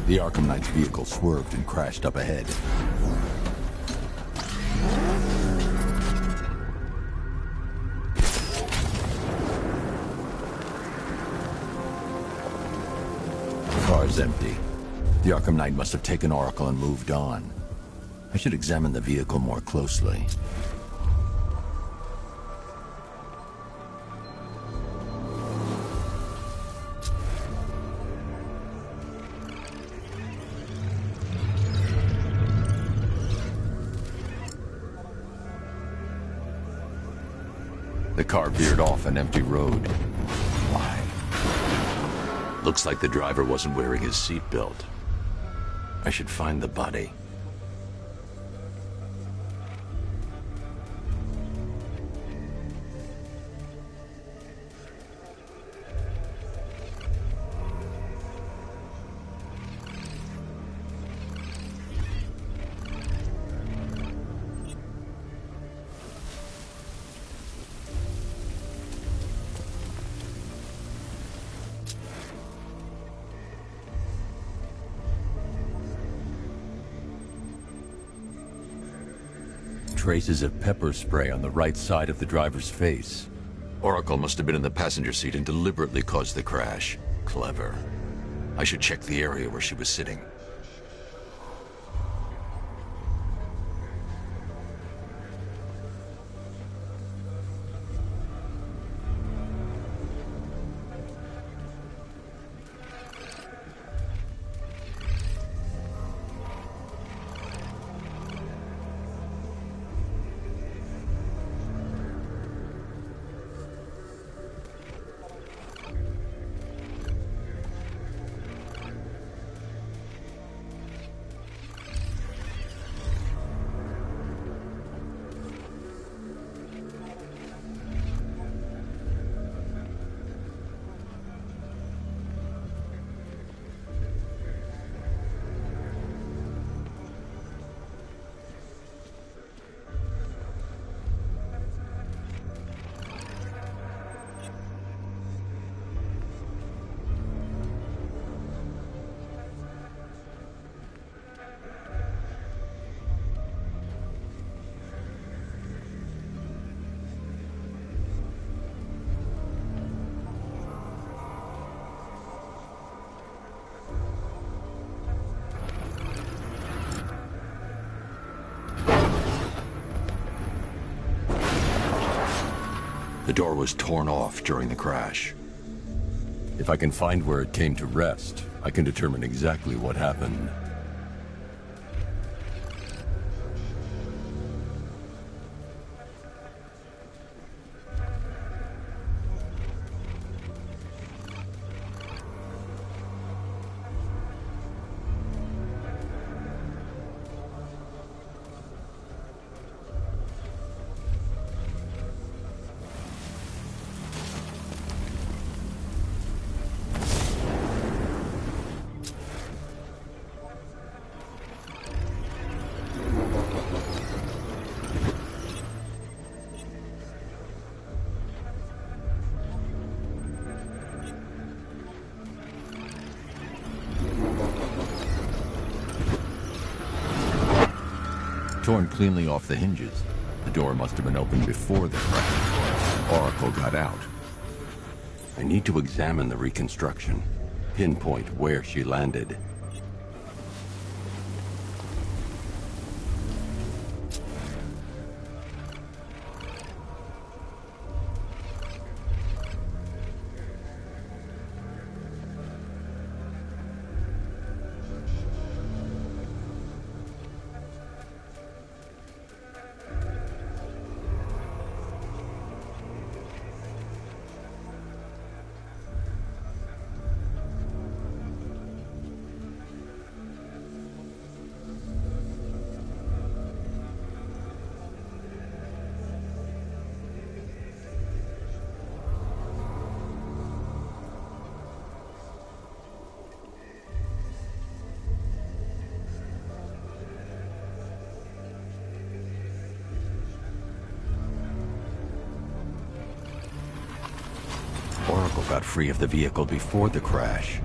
The Arkham Knight's vehicle swerved and crashed up ahead. The car's empty. The Arkham Knight must have taken Oracle and moved on. I should examine the vehicle more closely. The car veered off an empty road. Why? Looks like the driver wasn't wearing his seatbelt. I should find the body. Traces of pepper spray on the right side of the driver's face. Oracle must have been in the passenger seat and deliberately caused the crash. Clever. I should check the area where she was sitting. The door was torn off during the crash. If I can find where it came to rest, I can determine exactly what happened. Torn cleanly off the hinges. The door must have been opened before the crash. Oracle got out. I need to examine the reconstruction, pinpoint where she landed. Oracle got free of the vehicle before the crash.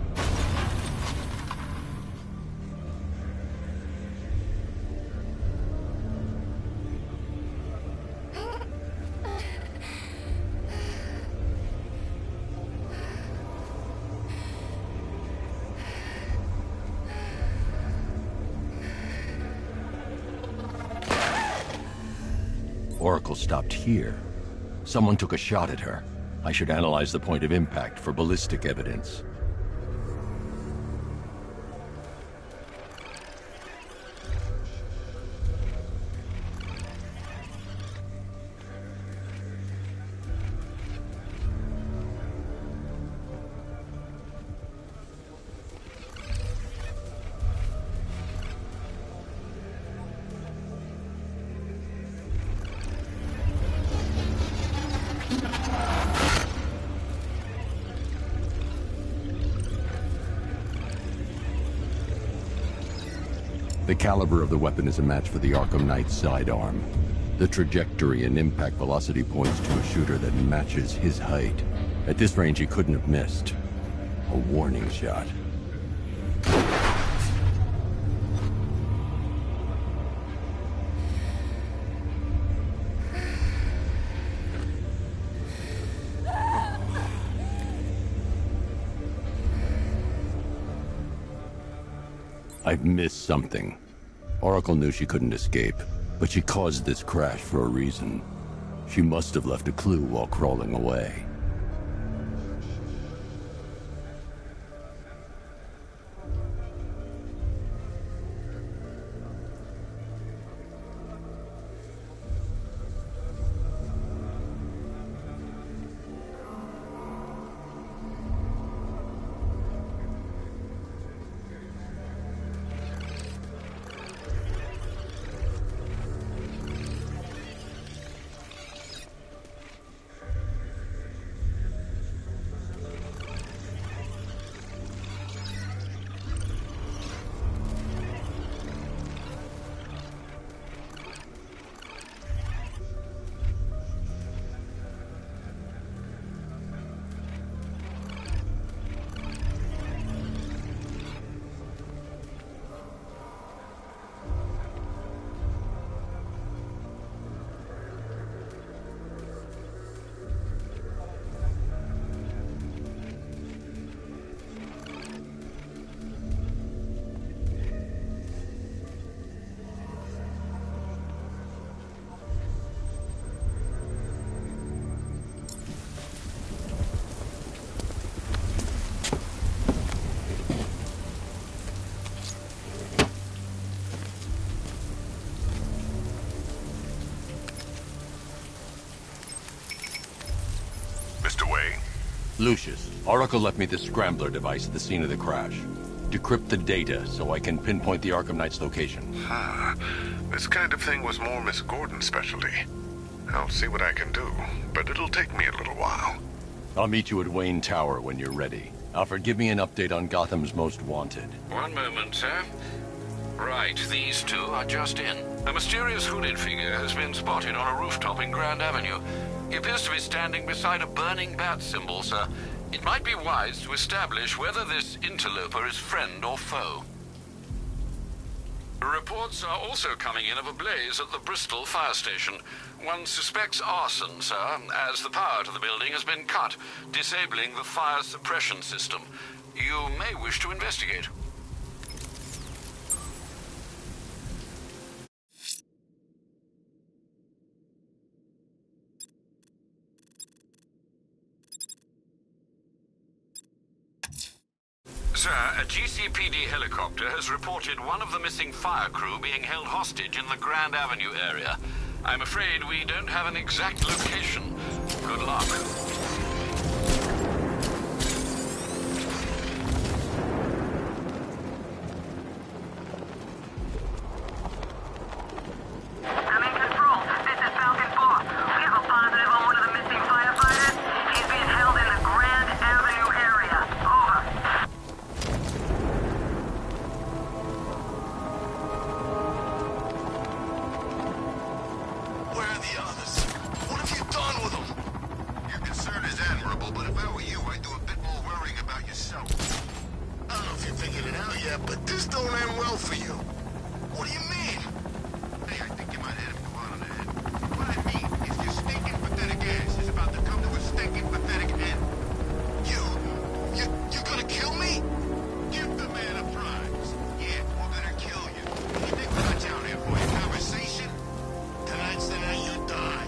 Oracle stopped here. Someone took a shot at her. I should analyze the point of impact for ballistic evidence. The caliber of the weapon is a match for the Arkham Knight's sidearm. The trajectory and impact velocity points to a shooter that matches his height. At this range, he couldn't have missed. A warning shot. I've missed something. Oracle knew she couldn't escape, but she caused this crash for a reason. She must have left a clue while crawling away. Lucius, Oracle left me the scrambler device at the scene of the crash. Decrypt the data so I can pinpoint the Arkham Knight's location. This kind of thing was more Miss Gordon's specialty. I'll see what I can do, but it'll take me a little while. I'll meet you at Wayne Tower when you're ready. Alfred, give me an update on Gotham's Most Wanted. One moment, sir. Right, these two are just in. A mysterious hooded figure has been spotted on a rooftop in Grand Avenue. He appears to be standing beside a burning bat symbol, sir. It might be wise to establish whether this interloper is friend or foe. Reports are also coming in of a blaze at the Bristol fire station. One suspects arson, sir, as the power to the building has been cut, disabling the fire suppression system. You may wish to investigate. Sir, a GCPD helicopter has reported one of the missing fire crew being held hostage in the Grand Avenue area. I'm afraid we don't have an exact location. Good luck. Tonight's the night you die.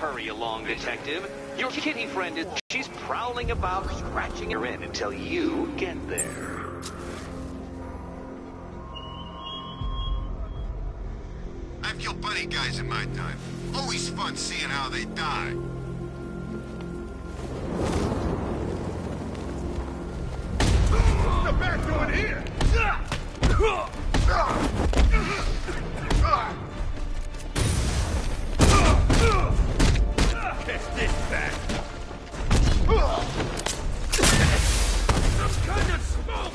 hurry along, Detective. Your kitty friend is... She's prowling about, scratching her in until you get there. I've killed plenty guys in my time. Always fun seeing how they die. What's the bat doing here? Catch this bat. Some kind of smoke.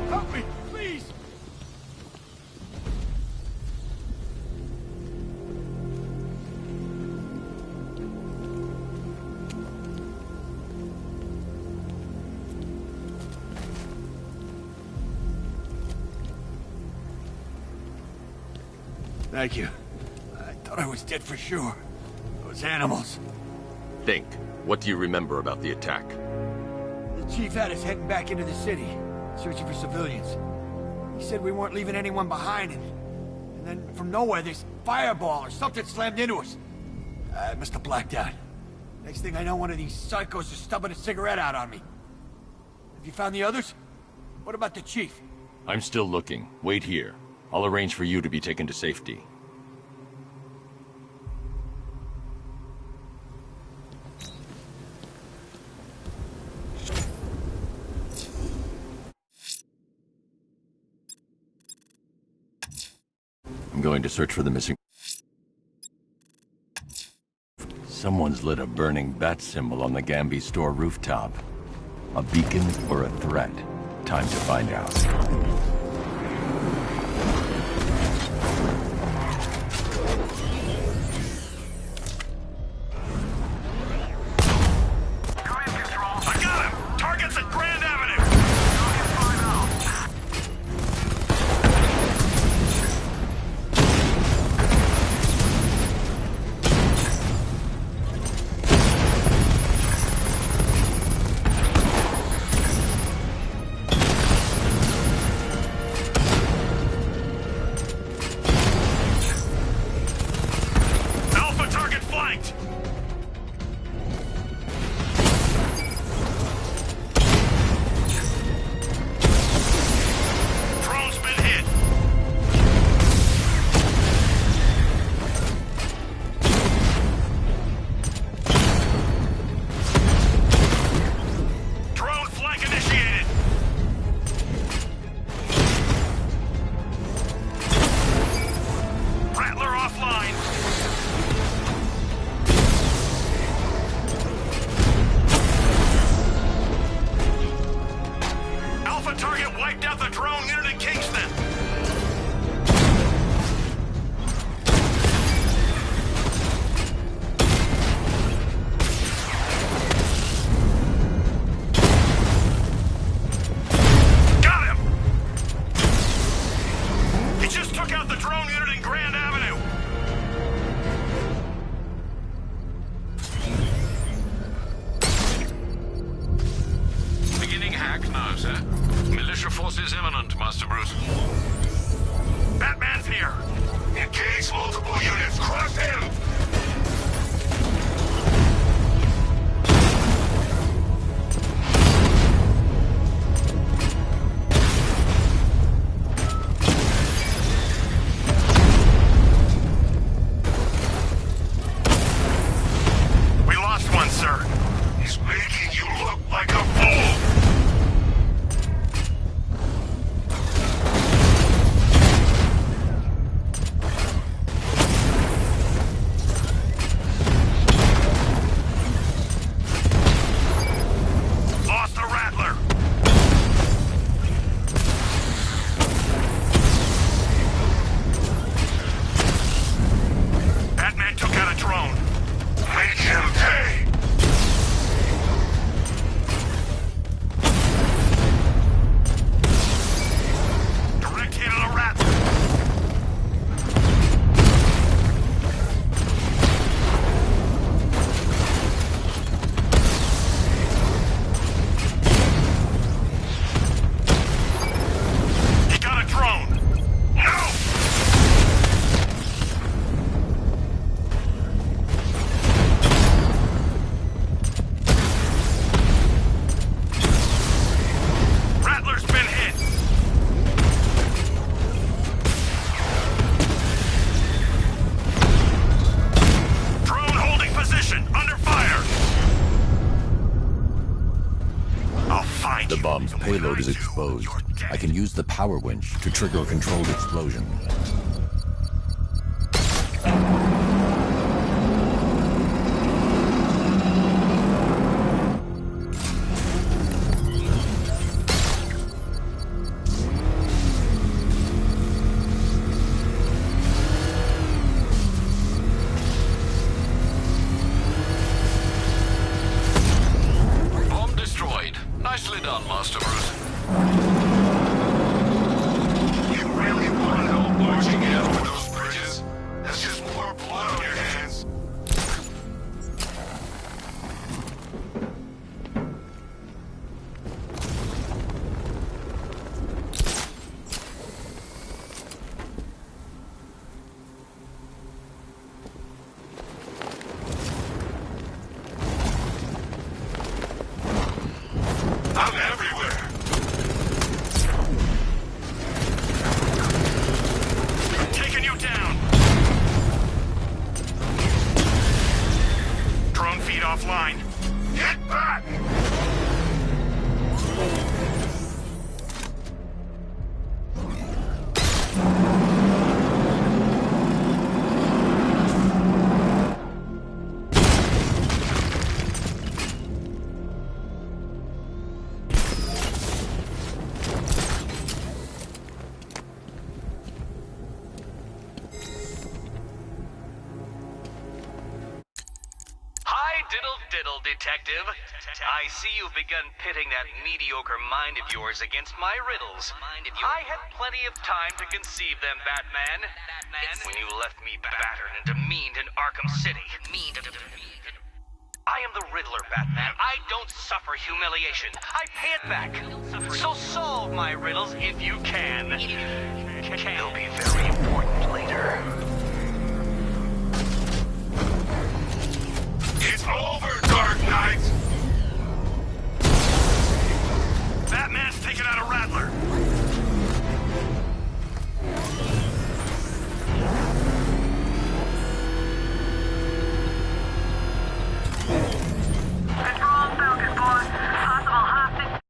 Help me, please! Thank you. I thought I was dead for sure. Those animals. Think. What do you remember about the attack? The chief had us heading back into the city, searching for civilians. He said we weren't leaving anyone behind, and then from nowhere this fireball or something slammed into us. I must have blacked out. Next thing I know, one of these psychos is stubbing a cigarette out on me. Have you found the others? What about the chief? I'm still looking. Wait here. I'll arrange for you to be taken to safety. I'm going to search for the missing... Someone's lit a burning bat symbol on the Gambi store rooftop. A beacon or a threat? Time to find out. The bomb's payload is exposed. I can use the power winch to trigger a controlled explosion. Nicely done, Master Bruce. You really want to go marching in over those bridges? That's just more blood on your hands. I'm everywhere. Taking you down. Drone feed offline. Get back! Diddle, detective. I see you've begun pitting that mediocre mind of yours against my riddles. I had plenty of time to conceive them, Batman. When you left me battered and demeaned in Arkham City. I am the Riddler, Batman. I don't suffer humiliation. I pay it back. So solve my riddles if you can. They'll be very important later. It's over, Dark Knight! Batman's taking out a Rattler. Control Falcon 4. Possible hostage.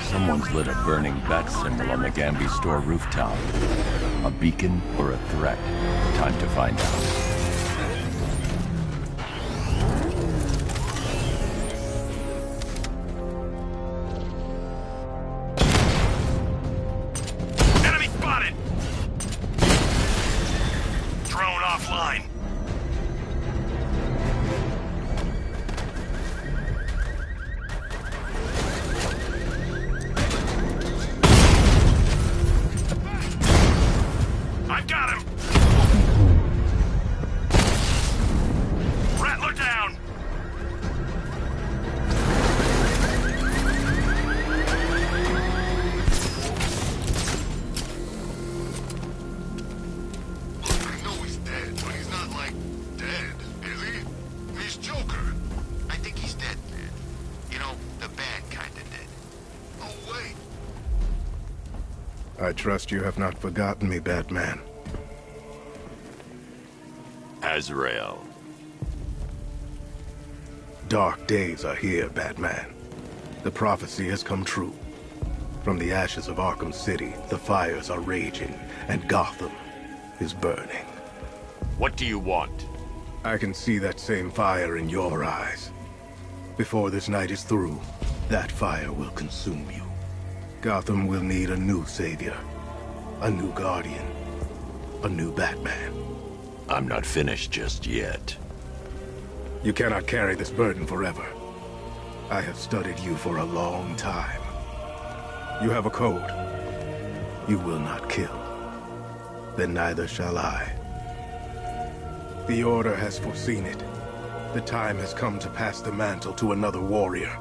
Someone's lit a burning bat symbol on the Gambi store rooftop. A beacon or a threat? Time to find out. Enemy spotted! Drone offline. I've got him! Rattler down! I know he's dead, but he's not, like, dead, is he? He's Joker. I think he's dead, man. You know, the bad kind of dead. Oh, wait. I trust you have not forgotten me, Batman. Azrael. Dark days are here, Batman. The prophecy has come true. From the ashes of Arkham City, the fires are raging, and Gotham is burning. What do you want? I can see that same fire in your eyes. Before this night is through, that fire will consume you. Gotham will need a new savior, a new guardian, a new Batman. I'm not finished just yet. You cannot carry this burden forever. I have studied you for a long time. You have a code. You will not kill. Then neither shall I. The Order has foreseen it. The time has come to pass the mantle to another warrior.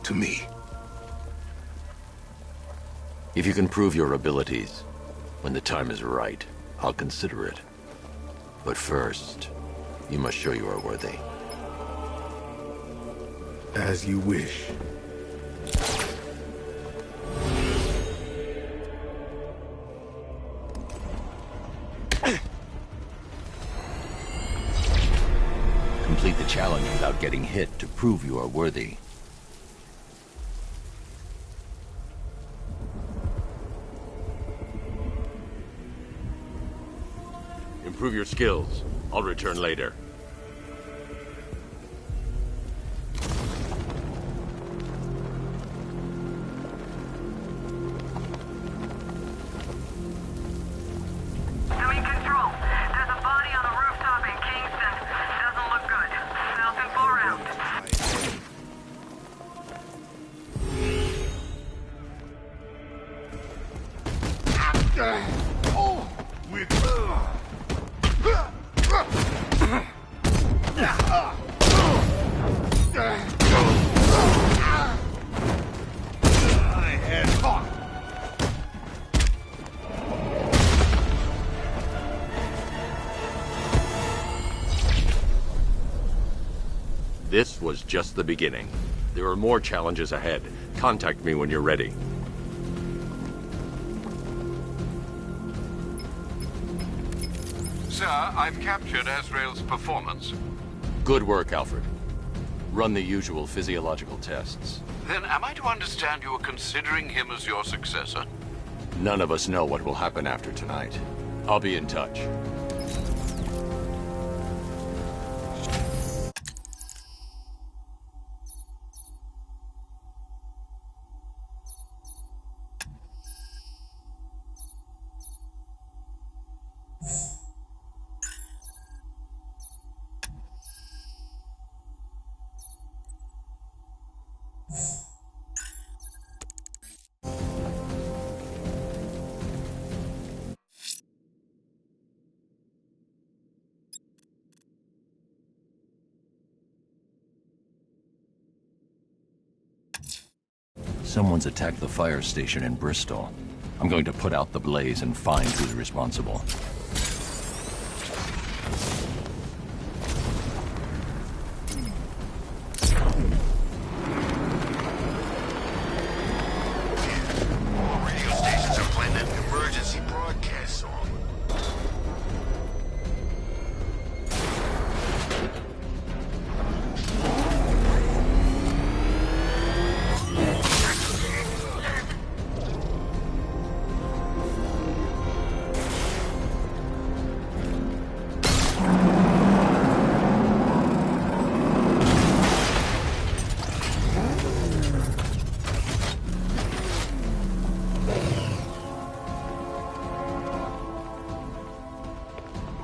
To me. If you can prove your abilities, when the time is right, I'll consider it. But first, you must show you are worthy. As you wish. Complete the challenge without getting hit to prove you are worthy. Improve your skills. I'll return later. Doing control. There's a body on a rooftop in Kingston. Doesn't look good. Falcon 4 out. This was just the beginning. There are more challenges ahead. Contact me when you're ready. Sir, I've captured Azrael's performance. Good work, Alfred. Run the usual physiological tests. Then am I to understand you are considering him as your successor? None of us know what will happen after tonight. I'll be in touch. Someone's attacked the fire station in Bristol. I'm going to put out the blaze and find who's responsible. Radio stations are playing an emergency broadcast song.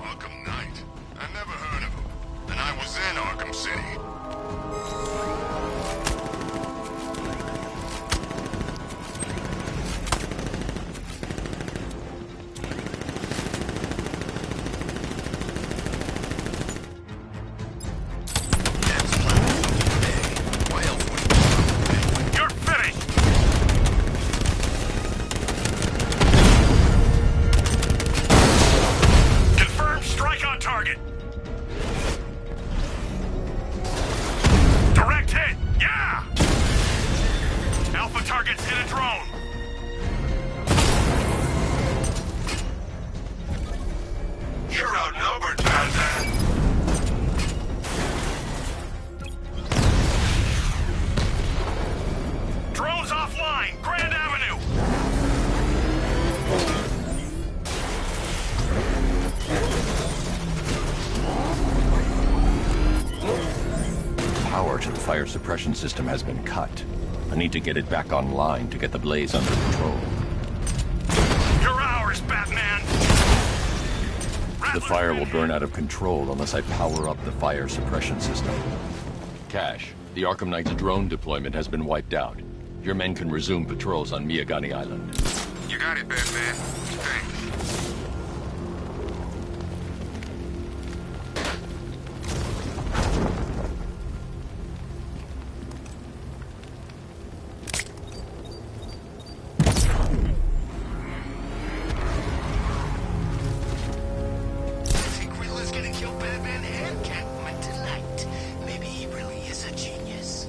Arkham Knight. I never heard of him. And I was in Arkham City. That's London Bay. Why else would he? You're finished! Confirm strike on target. Direct hit. Yeah. Alpha targets hit a drone. You're outnumbered, Batman. Drones offline. Grand Avenue. Power to the fire suppression system has been cut. I need to get it back online to get the blaze under control. You're ours, Batman. The fire will burn out of control unless I power up the fire suppression system. Cash, the Arkham Knight's drone deployment has been wiped out. Your men can resume patrols on Miyagani Island. You got it, Batman. Thanks. I think Riddler's gonna kill Batman and Catwoman tonight. Maybe he really is a genius.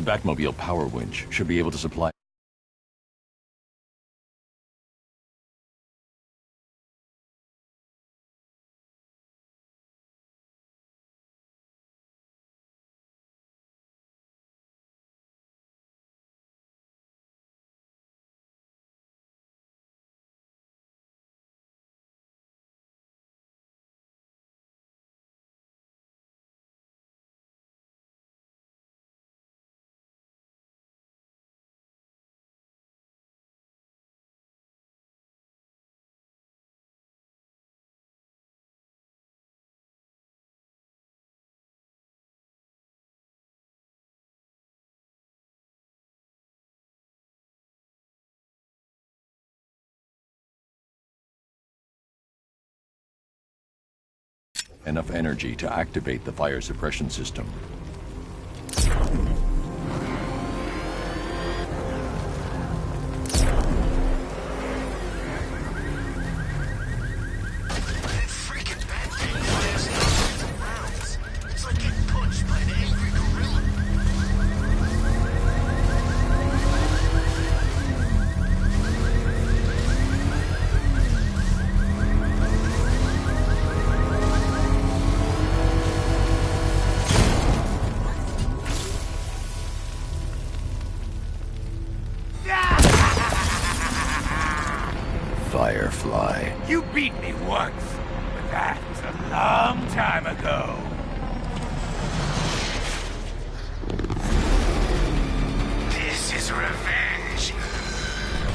The Batmobile power winch should be able to supply... enough energy to activate the fire suppression system. Freaking Batman fires thousands of rounds. It's like getting punched by an angry gorilla. Firefly. You beat me once, but that was a long time ago. This is revenge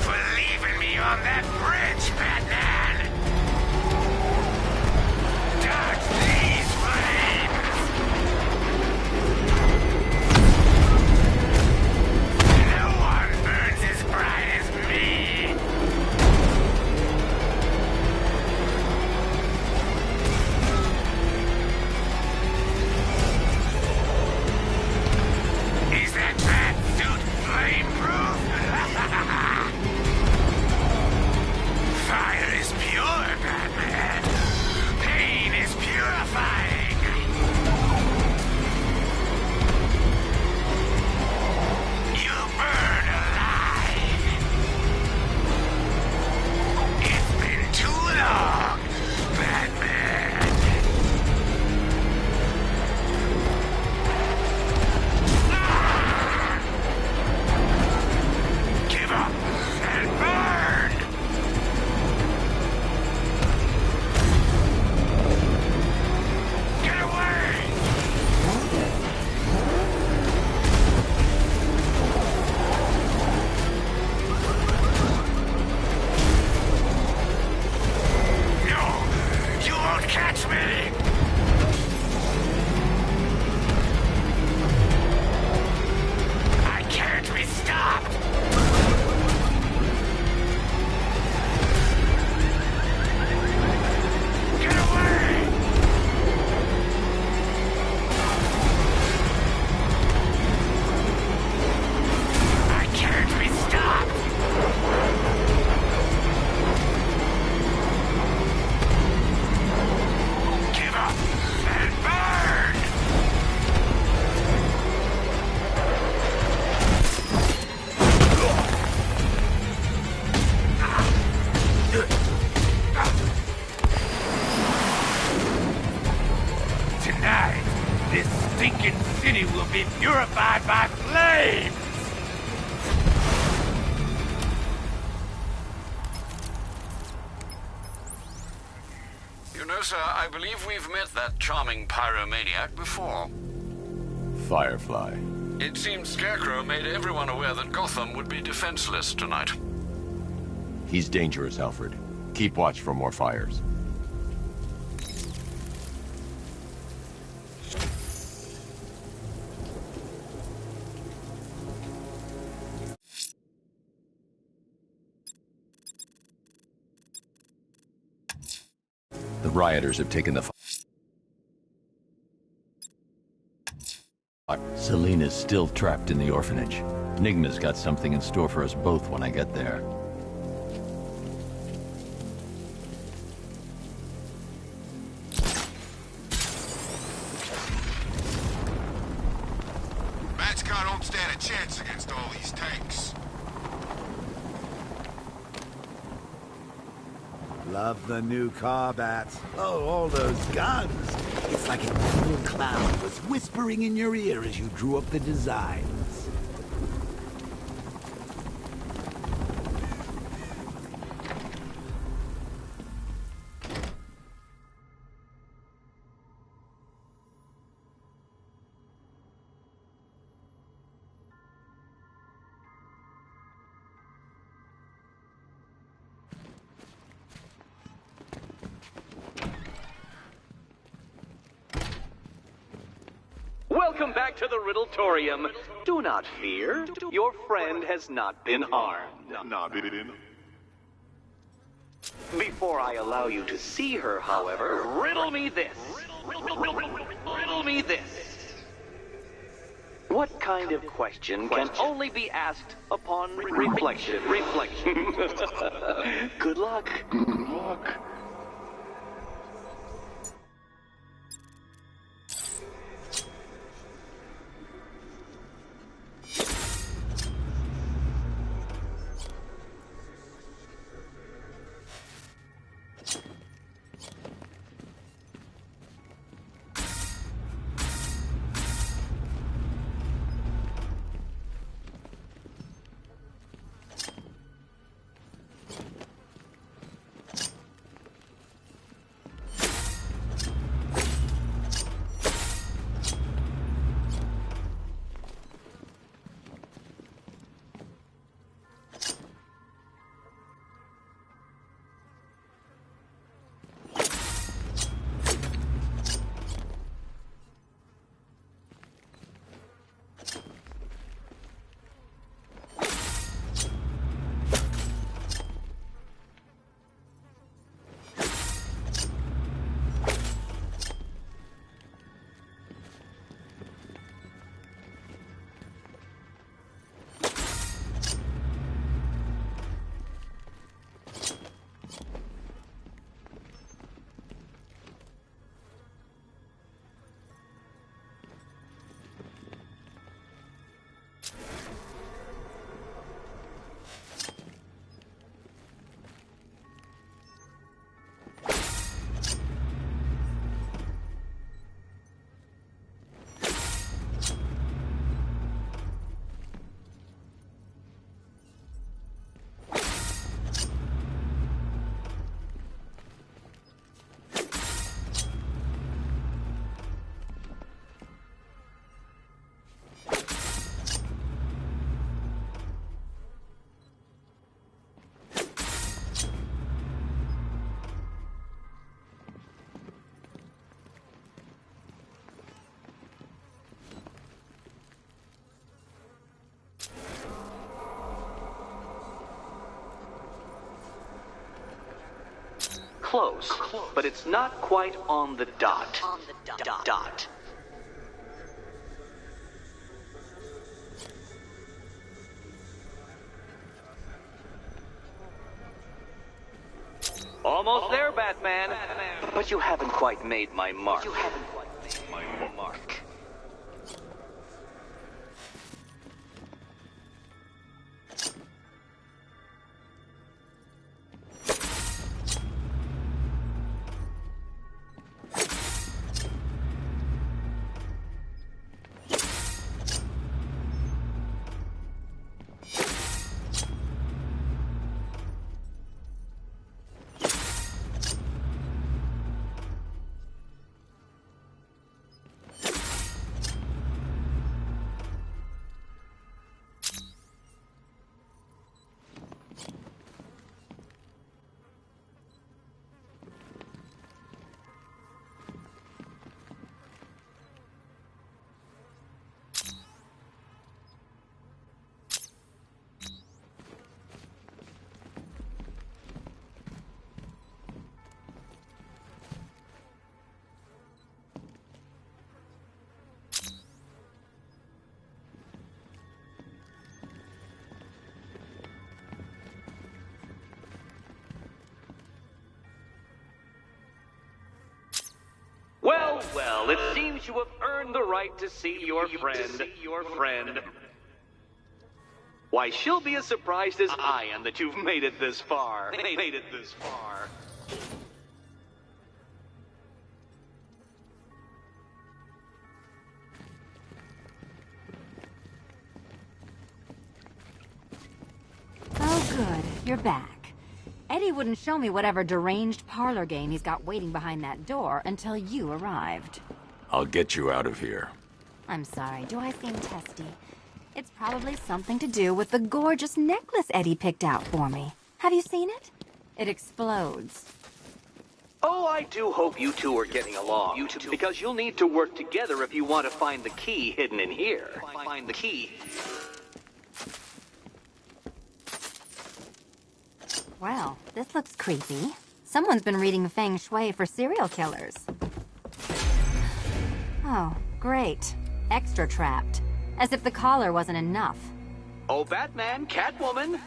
for leaving me on that bridge, Batman! Dodge these flames! No one burns as bright as me! Is that bat suit flame-proof? Fire is pure, Batman. Pain is purifying. You burn alive. It's been too long, Batman. Give up and burn! Get away! No! You won't catch me! I can't be stopped! Get away! I can't be stopped! Give up and burn! Tonight, this stinking city will be purified by flames! You know, sir, I believe we've met that charming pyromaniac before. Firefly. It seems Scarecrow made everyone aware that Gotham would be defenseless tonight. He's dangerous, Alfred. Keep watch for more fires. The rioters have taken the Selena's still trapped in the orphanage. Nigma's got something in store for us both when I get there. Bat's got homestead at Love the new car bats. Oh, all those guns. It's like an evil clown was whispering in your ear as you drew up the designs. Welcome back to the Riddletorium. Do not fear. Your friend has not been harmed. Before I allow you to see her, however, riddle me this. Riddle me this. What kind of question can only be asked upon reflection? Good luck. Good luck. Close, but it's not quite on the dot. Almost there, Batman. But you haven't quite made my mark. Well, it seems you have earned the right to see your friend. Why, she'll be as surprised as I am that you've made it this far. Oh, good. You're back. Eddie wouldn't show me whatever deranged parlor game he's got waiting behind that door until you arrived. I'll get you out of here. I'm sorry, do I seem testy? It's probably something to do with the gorgeous necklace Eddie picked out for me. Have you seen it? It explodes. Oh, I do hope you two are getting along. You two, because you'll need to work together if you want to find the key hidden in here. Find the key. Well, this looks creepy. Someone's been reading Feng Shui for serial killers. Oh, great. Extra trapped. As if the collar wasn't enough. Oh, Batman, Catwoman,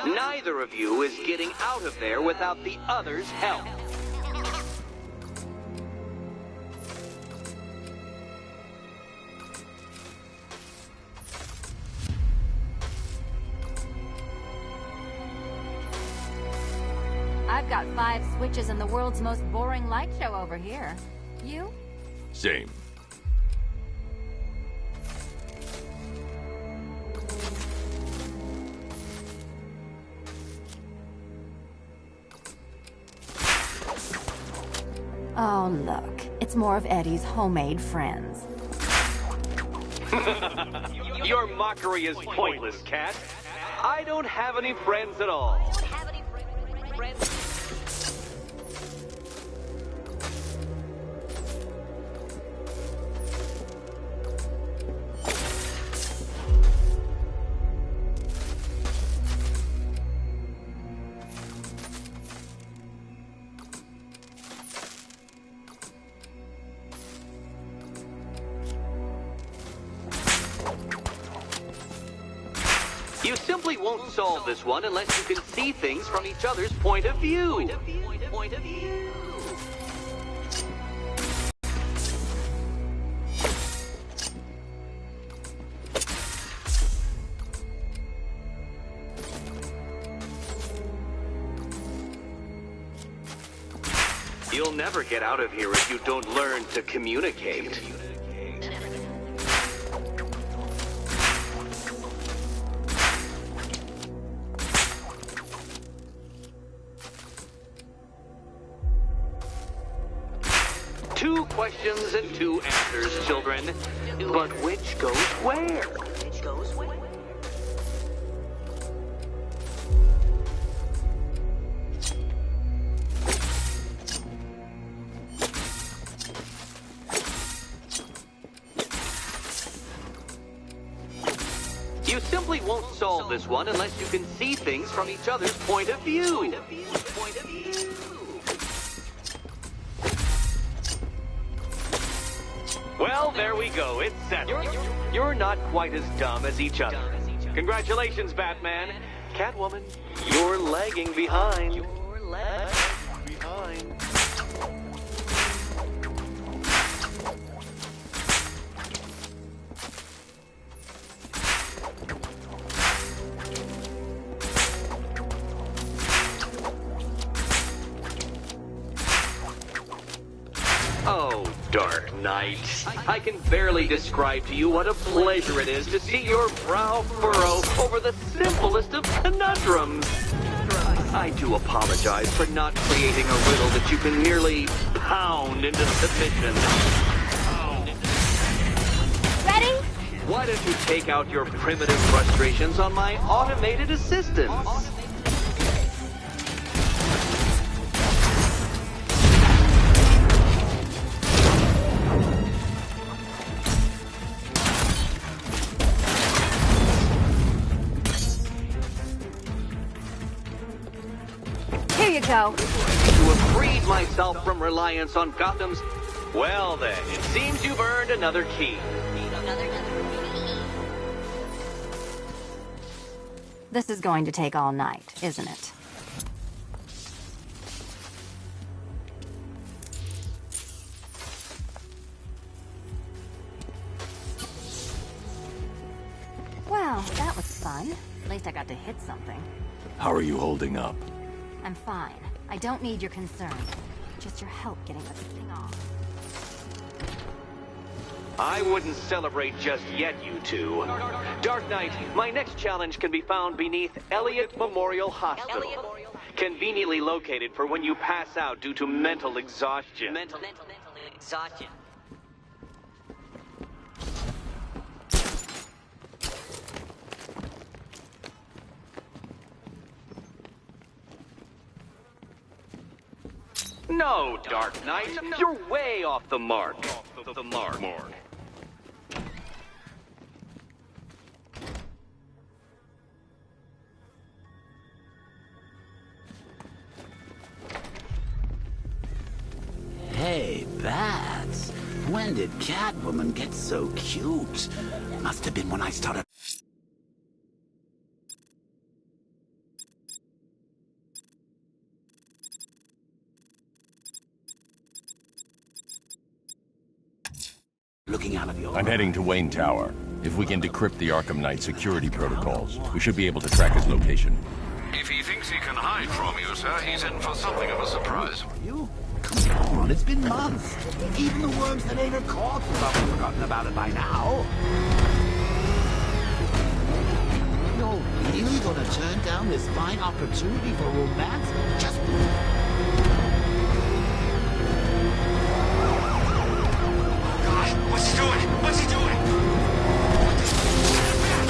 neither of you is getting out of there without the other's help. I've got 5 switches in the world's most boring light show over here. You? Same. Oh, look. It's more of Eddie's homemade friends. Your mockery is pointless, Cat. I don't have any friends at all. You simply won't solve this one unless you can see things from each other's point of view. Point of view. You'll never get out of here if you don't learn to communicate. Two questions and 2 answers, children. But which goes where? You simply won't solve this one unless you can see things from each other's point of view. Well, there we go. It's settled. You're not quite as dumb as each other. Congratulations, Batman. Catwoman, you're lagging behind. You're lagging behind. Oh, Dark Knight. I can barely describe to you what a pleasure it is to see your brow furrow over the simplest of conundrums. I do apologize for not creating a riddle that you can merely pound into submission. Ready? Why don't you take out your primitive frustrations on my automated assistants? Here you go. To have freed myself from reliance on Gotham's... Well then, it seems you've earned another key. This is going to take all night, isn't it? Well, that was fun. At least I got to hit something. How are you holding up? I'm fine. I don't need your concern. Just your help getting this thing off. I wouldn't celebrate just yet, you two. Dark Knight, my next challenge can be found beneath Elliott Memorial Hospital. Conveniently located for when you pass out due to mental exhaustion. Mental exhaustion. No, Dark Knight, you're way off the mark. Hey, Bats. When did Catwoman get so cute? Must have been when I started... looking out of your... I'm heading to Wayne Tower. If we can decrypt the Arkham Knight security protocols, we should be able to track his location. If he thinks he can hide from you, sir, he's in for something of a surprise. You? Come on, it's been months. Even the worms that ain't caught have probably forgotten about it by now. You're really gonna turn down this fine opportunity for romance? Just... What's he doing? What's he doing?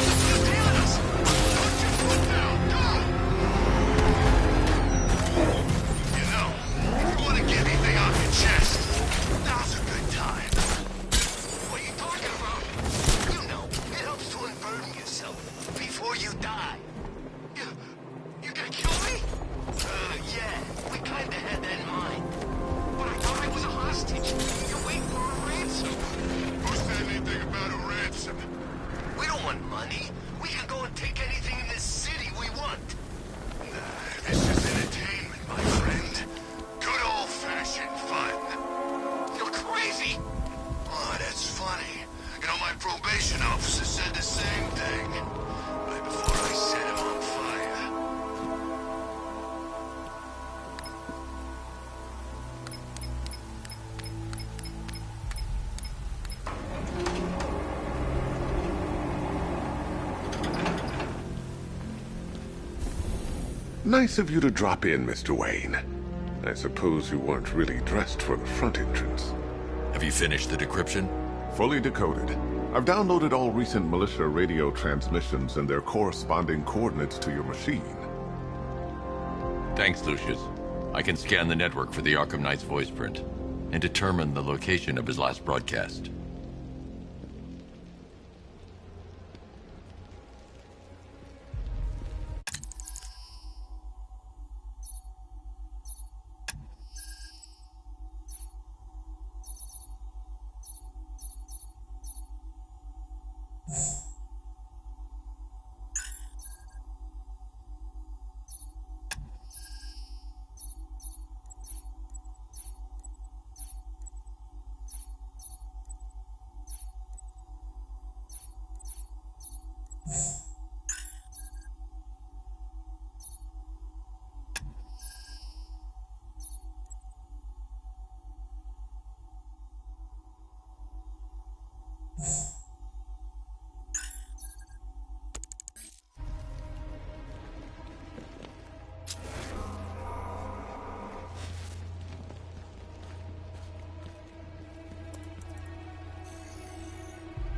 He's tailing us! Put your foot down! Go! You know, if you want to get anything off your chest, now's a good time. What are you talking about? You know, it helps to unburden yourself before you die. You gonna kill me? Yeah, we kinda had that in mind. But I thought I was a hostage. You're waiting for a ransom. Who said anything about a ransom? We don't want money. We can go and take anything in this city we want. Nah, this is entertainment, my friend. Good old-fashioned fun. You're crazy. Oh, that's funny. You know, my probation officer said the same thing. Right before I set him on fire. Nice of you to drop in, Mr. Wayne. I suppose you weren't really dressed for the front entrance. Have you finished the decryption? Fully decoded. I've downloaded all recent militia radio transmissions and their corresponding coordinates to your machine. Thanks, Lucius. I can scan the network for the Arkham Knight's voice print and determine the location of his last broadcast.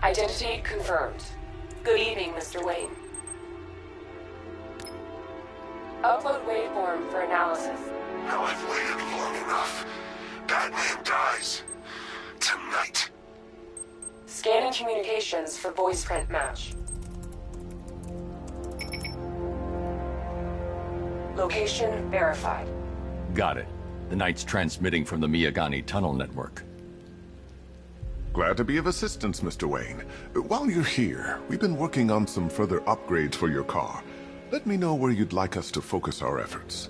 Identity confirmed. Good evening, Mr. Wayne. Upload waveform for analysis. Now I've waited long enough. Batman dies. Tonight. Scanning communications for voice print match. Location verified. Got it. The Knight's transmitting from the Miyagani tunnel network. Glad to be of assistance, Mr. Wayne. While you're here, we've been working on some further upgrades for your car. Let me know where you'd like us to focus our efforts.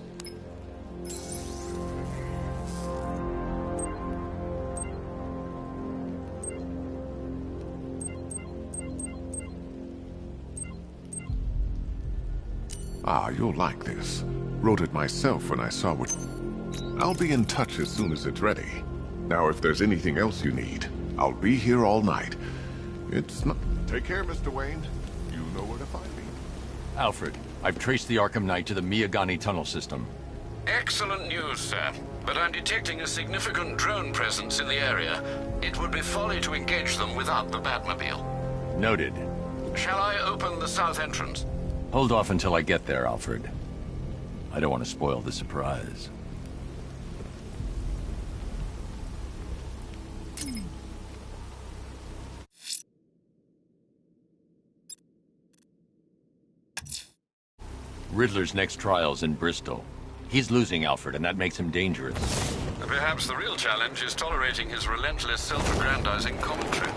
Ah, you'll like this. Wrote it myself when I saw what... I'll be in touch as soon as it's ready. Now, if there's anything else you need, I'll be here all night. It's not... Take care, Mr. Wayne. You know where to find me. Alfred, I've traced the Arkham Knight to the Miyagani tunnel system. Excellent news, sir. But I'm detecting a significant drone presence in the area. It would be folly to engage them without the Batmobile. Noted. Shall I open the south entrance? Hold off until I get there, Alfred. I don't want to spoil the surprise. Riddler's next trial's in Bristol. He's losing Alfred, and that makes him dangerous. Perhaps the real challenge is tolerating his relentless self-aggrandizing commentary.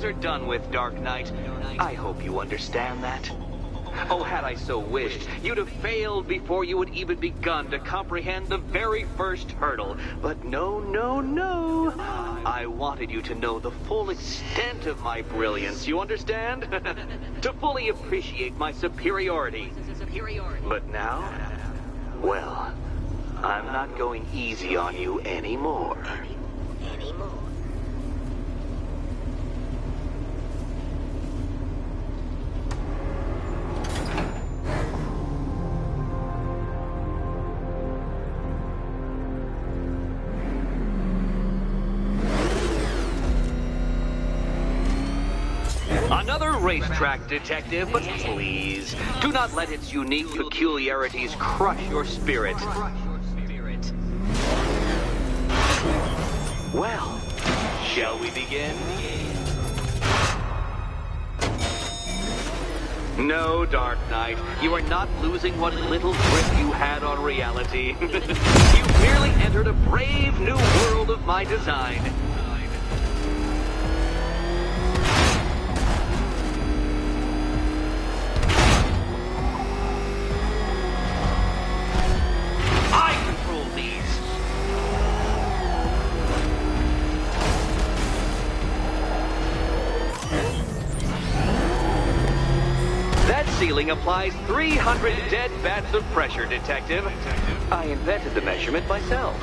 Are done with, Dark Knight. I hope you understand that. Oh, had I so wished, you'd have failed before you had even begun to comprehend the very first hurdle. But no, no, no. I wanted you to know the full extent of my brilliance, you understand? To fully appreciate my superiority. But now, well, I'm not going easy on you anymore. Another racetrack detective, but please, do not let its unique peculiarities crush your spirit. Well, shall we begin? No, Dark Knight, you are not losing what little grip you had on reality. You merely entered a brave new world of my design. ceiling applies 300 dead bats of pressure, Detective. I invented the measurement myself.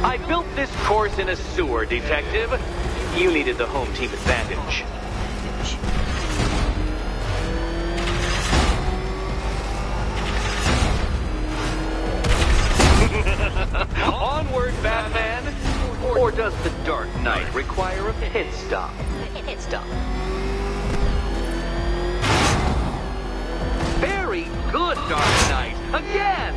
I built this course in a sewer, Detective. You needed the home team advantage. Onward, Batman! Or does the Dark Knight require a pit stop? Pit stop. Very good, Dark Knight! Again!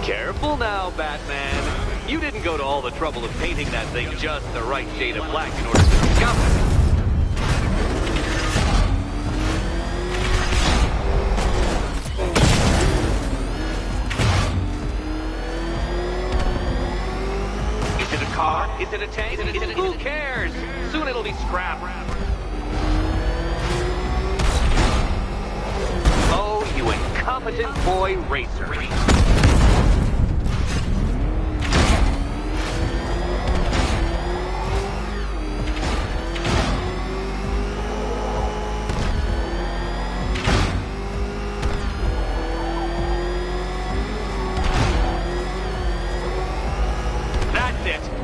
Careful now, Batman. You didn't go to all the trouble of painting that thing just the right shade of black in order to discover it. Is it a car? Is it a tank? Who cares? Soon it'll be scrap. Oh, you incompetent boy racer.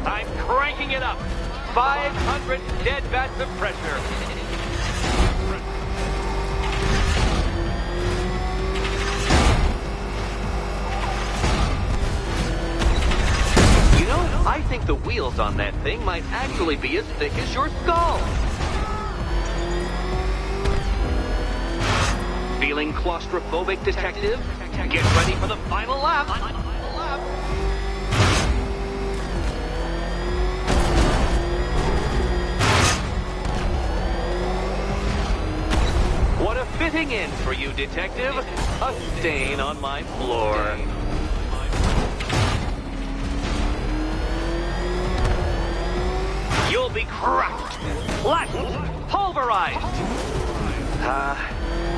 I'm cranking it up. 500 dead bats of pressure. You know, I think the wheels on that thing might actually be as thick as your skull. Feeling claustrophobic, Detective? Get ready for the final lap. What a fitting end for you, Detective. A stain on my floor. You'll be cracked, flattened, pulverized.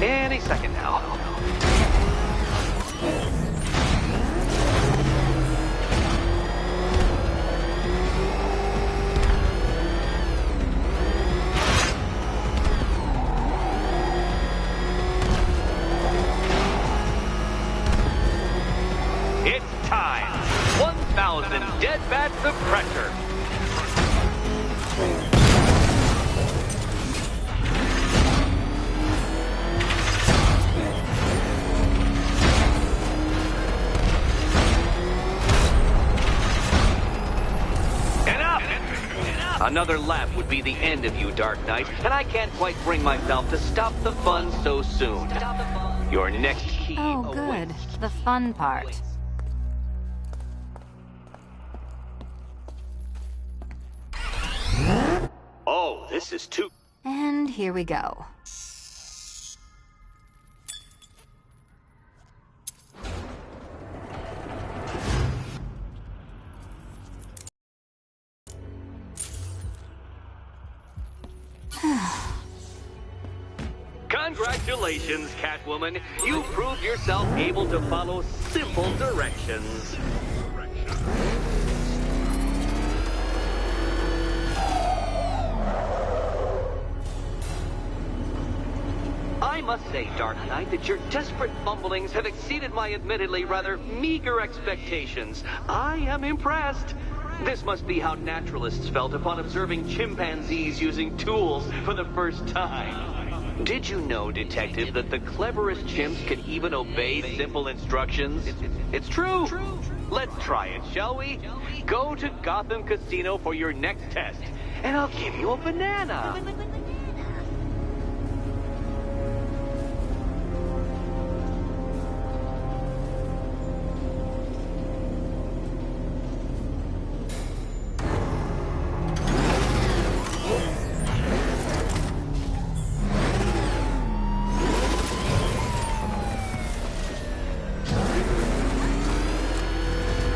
Any second now. It's time. 1,000 dead bats of pressure. Another lap would be the end of you, Dark Knight, and I can't quite bring myself to stop the fun so soon. Your next key Oh, good. The fun part. Oh, this is too... And here we go. Congratulations, Catwoman. You proved yourself able to follow simple directions. I must say, Dark Knight, that your desperate fumblings have exceeded my admittedly rather meager expectations. I am impressed. This must be how naturalists felt upon observing chimpanzees using tools for the first time. Did you know, Detective, that the cleverest chimps can even obey simple instructions? It's true. Let's try it, shall we? Go to Gotham Casino for your next test, and I'll give you a banana.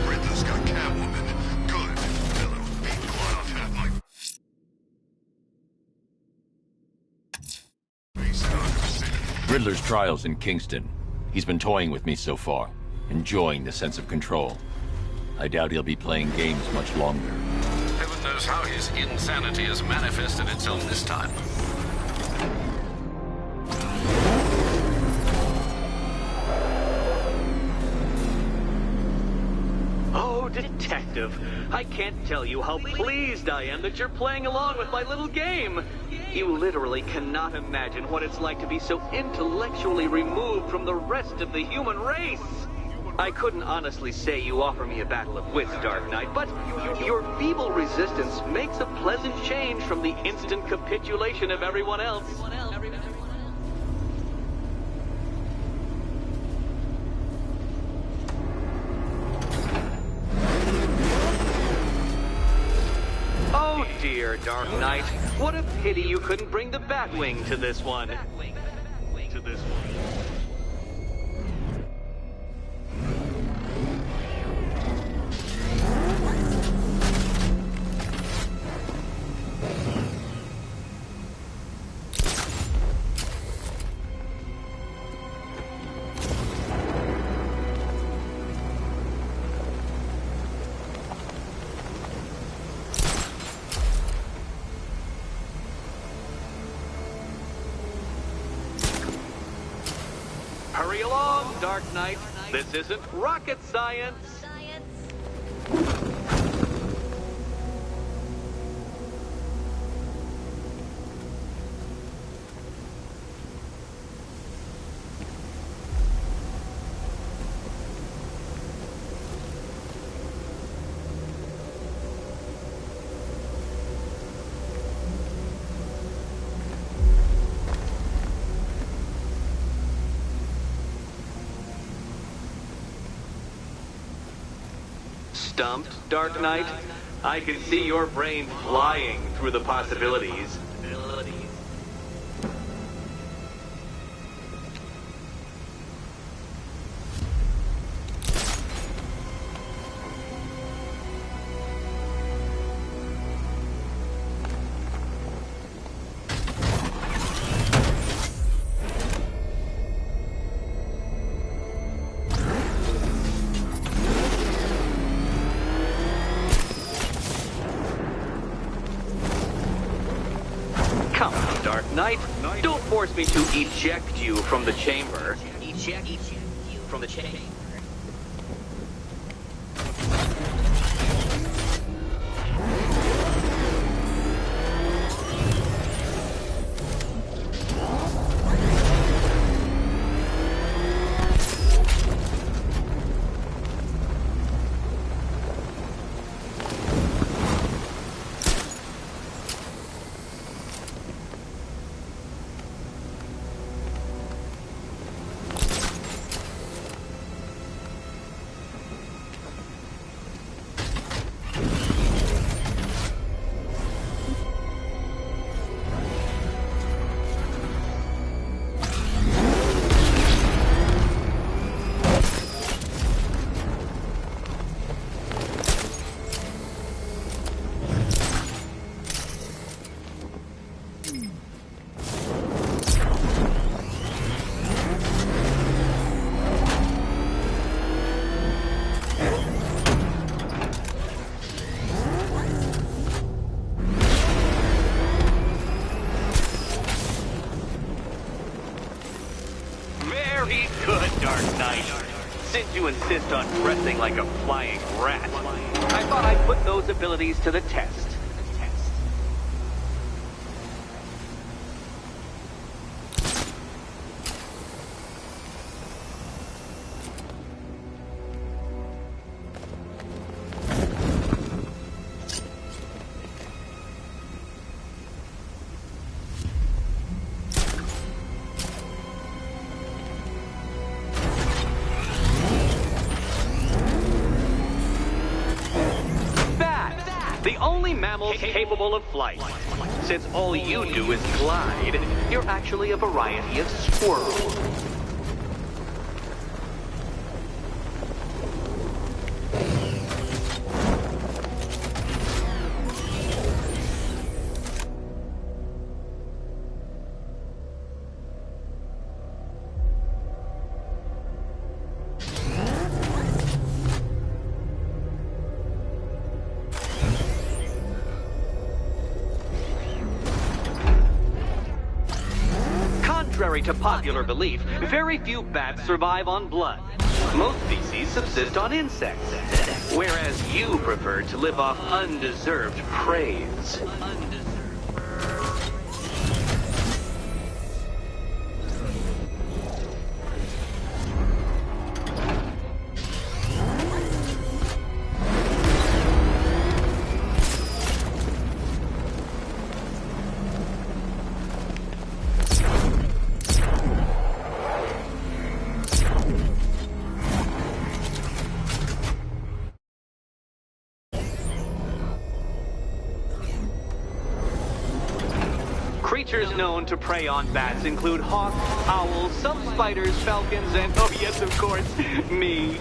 Riddler's got Catwoman. Good. Riddler's trial's in Kingston. He's been toying with me so far, enjoying the sense of control. I doubt he'll be playing games much longer. Heaven knows how his insanity has manifested itself this time. Oh, Detective, I can't tell you how pleased I am that you're playing along with my little game. You literally cannot imagine what it's like to be so intellectually removed from the rest of the human race. I couldn't honestly say you offer me a battle of wits, Dark Knight, but your feeble resistance makes a pleasant change from the instant capitulation of everyone else. Oh dear, Dark Knight. What a pity you couldn't bring the Batwing to this one. Hurry along, Dark Knight. This isn't rocket science. Stumped, Dark Knight? I can see your brain flying through the possibilities. Come on, Dark Knight. Don't force me to eject you from the chamber. Eject you from the chamber? Very good, Dark Knight. Since you insist on dressing like a flying rat, I thought I'd put those abilities to the test. The only mammal capable of flight. Since all you do is glide, you're actually a variety of squirrel. Contrary to popular belief, very few bats survive on blood. Most species subsist on insects, whereas you prefer to live off undeserved praise. Creatures known to prey on bats include hawks, owls, some spiders, falcons, and, oh yes, of course, me.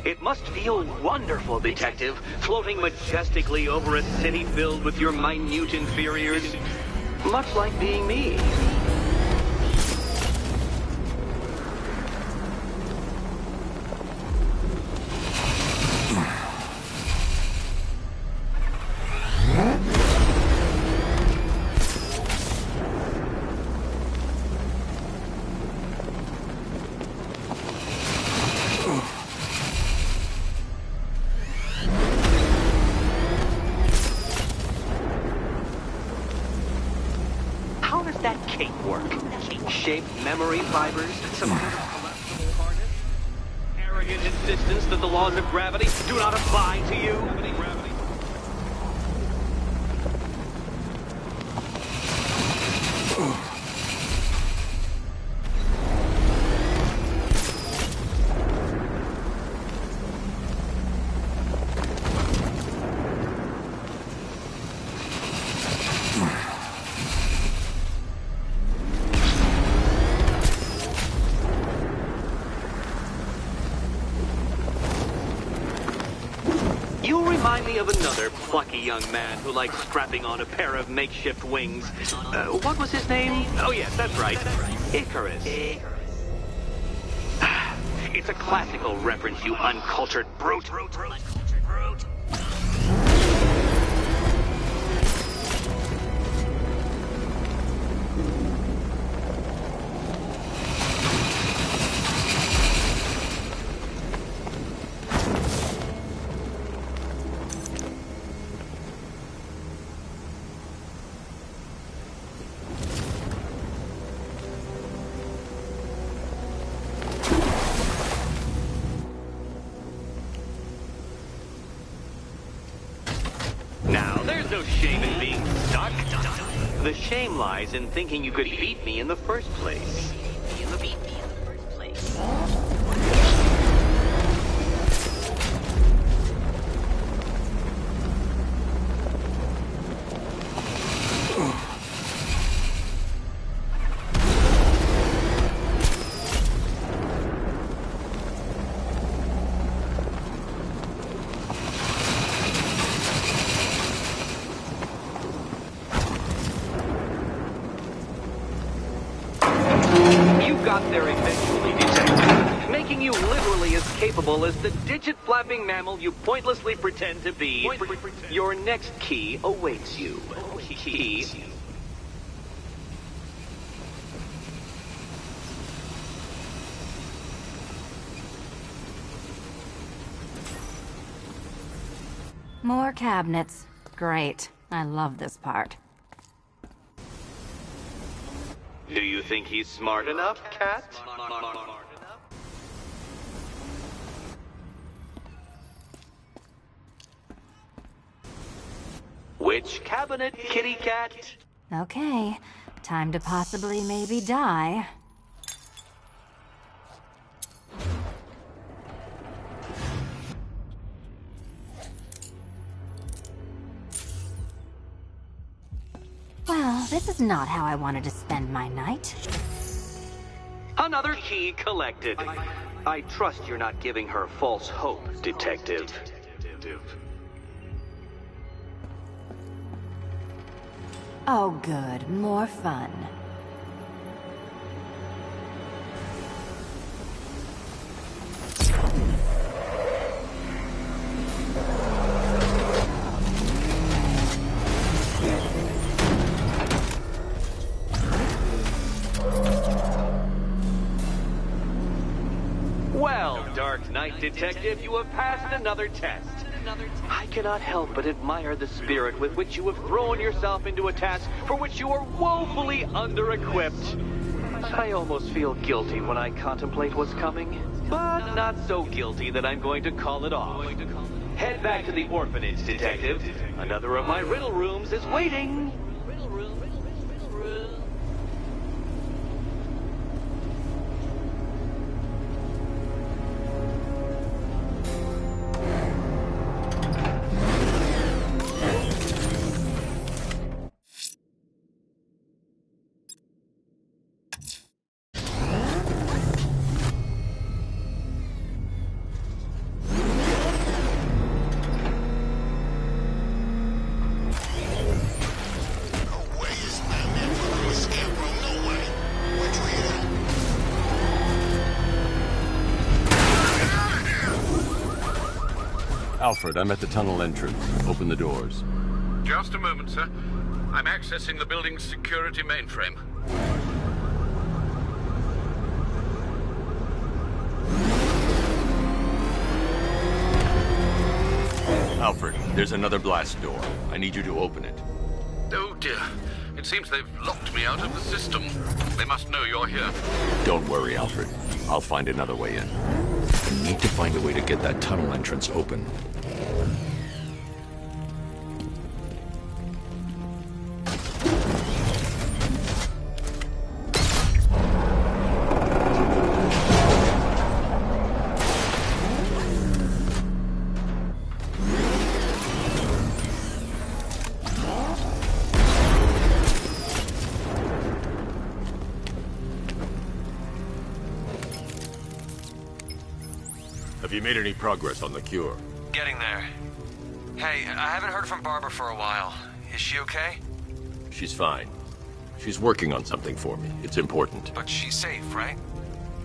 It must feel wonderful, Detective, floating majestically over a city filled with your minute inferiors. Much like being me. How does that cape work? Shaped memory fibers? Some kind of collapsible harness? Arrogant insistence that the laws of gravity do not apply to you? You remind me of another plucky young man who likes strapping on a pair of makeshift wings. What was his name? Oh yes, that's right. Icarus. It's a classical reference, you uncultured brute. Now, there's no shame in being stuck. The shame lies in thinking you could beat me in the first place. Got there eventually, Detective, making you literally as capable as the digit-flapping mammal you pointlessly pretend to be. Your next key awaits you. Key. More cabinets. Great. I love this part. Do you think he's smart enough, Cat? Which cabinet, kitty cat? Okay. Time to possibly maybe die. Well, this is not how I wanted to spend my night. Another key collected. I trust you're not giving her false hope, Detective. Oh, good. More fun. Well, Dark Knight Detective, you have passed another test. I cannot help but admire the spirit with which you have thrown yourself into a task for which you are woefully under-equipped. I almost feel guilty when I contemplate what's coming, but not so guilty that I'm going to call it off. Head back to the orphanage, Detective. Another of my riddle rooms is waiting. Alfred, I'm at the tunnel entrance. Open the doors. Just a moment, sir. I'm accessing the building's security mainframe. Alfred, there's another blast door. I need you to open it. Oh dear. It seems they've locked me out of the system. They must know you're here. Don't worry, Alfred. I'll find another way in. I need to find a way to get that tunnel entrance open. Have you made any progress on the cure? Getting there. Hey, I haven't heard from Barbara for a while. Is she okay? She's fine. She's working on something for me. It's important. But she's safe, right?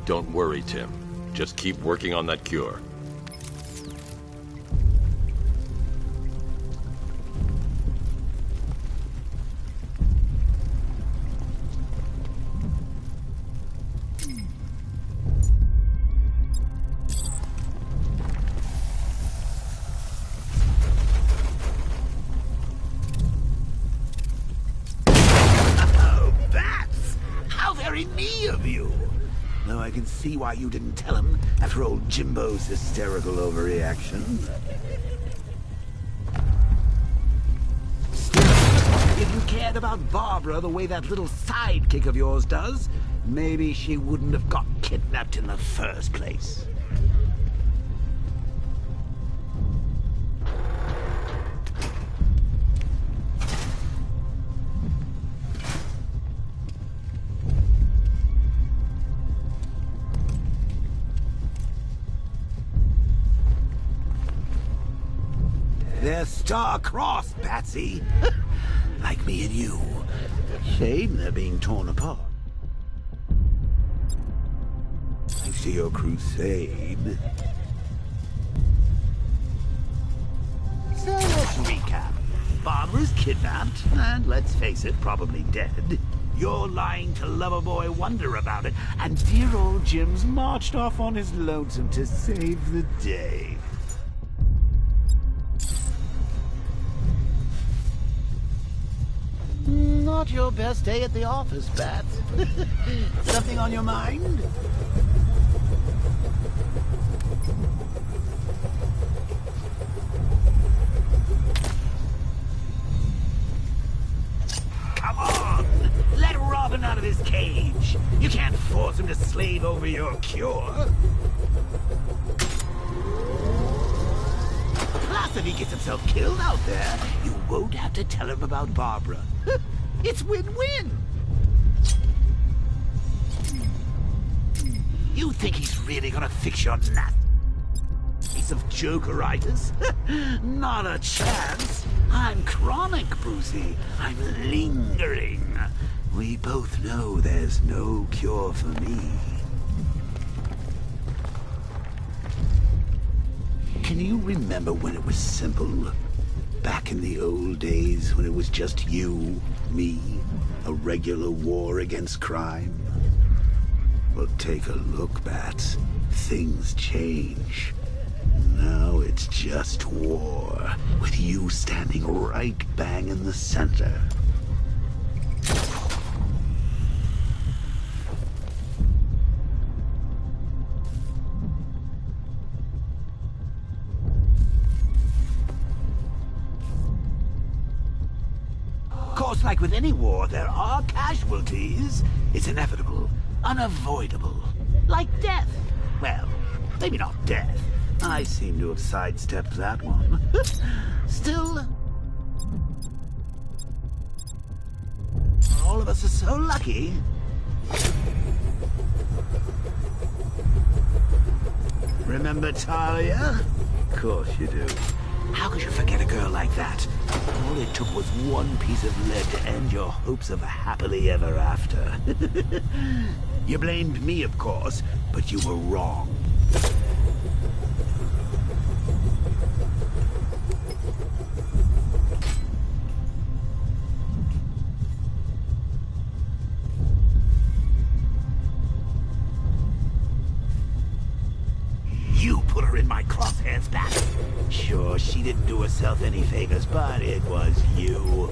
Don't worry, Tim. Just keep working on that cure. I can see why you didn't tell him after old Jimbo's hysterical overreaction. Still, if you cared about Barbara the way that little sidekick of yours does, maybe she wouldn't have got kidnapped in the first place. They're star-crossed, Patsy. Like me and you. Shame they're being torn apart. Thanks to your crusade. So let's recap. Barbara's kidnapped, and let's face it, probably dead. You're lying to Loverboy Wonder about it, and dear old Jim's marched off on his lonesome to save the day. Not your best day at the office, Bats. Something on your mind? Come on! Let Robin out of his cage. You can't force him to slave over your cure. Plus, if he gets himself killed out there, you won't have to tell him about Barbara. It's win-win. You think he's really gonna fix your nut? Piece of jokeritis? Not a chance. I'm chronic, Brucey. I'm lingering. We both know there's no cure for me. Can you remember when it was simple? Back in the old days when it was just you, me, a regular war against crime? Well, take a look, Bats. Things change. Now it's just war, with you standing right bang in the center. Of course, like with any war, there are casualties. It's inevitable, unavoidable. Like death. Well, maybe not death. I seem to have sidestepped that one. Still, all of us are so lucky. Remember Talia? Of course you do. How could you forget a girl like that? All it took was one piece of lead to end your hopes of a happily ever after. You blamed me, of course, but you were wrong. You put her in my crosshairs back. Sure, she didn't do herself any favors, but it was you.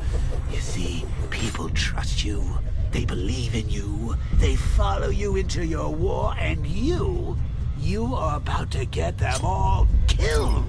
You see, people trust you. They believe in you. They follow you into your war, and you are about to get them all killed.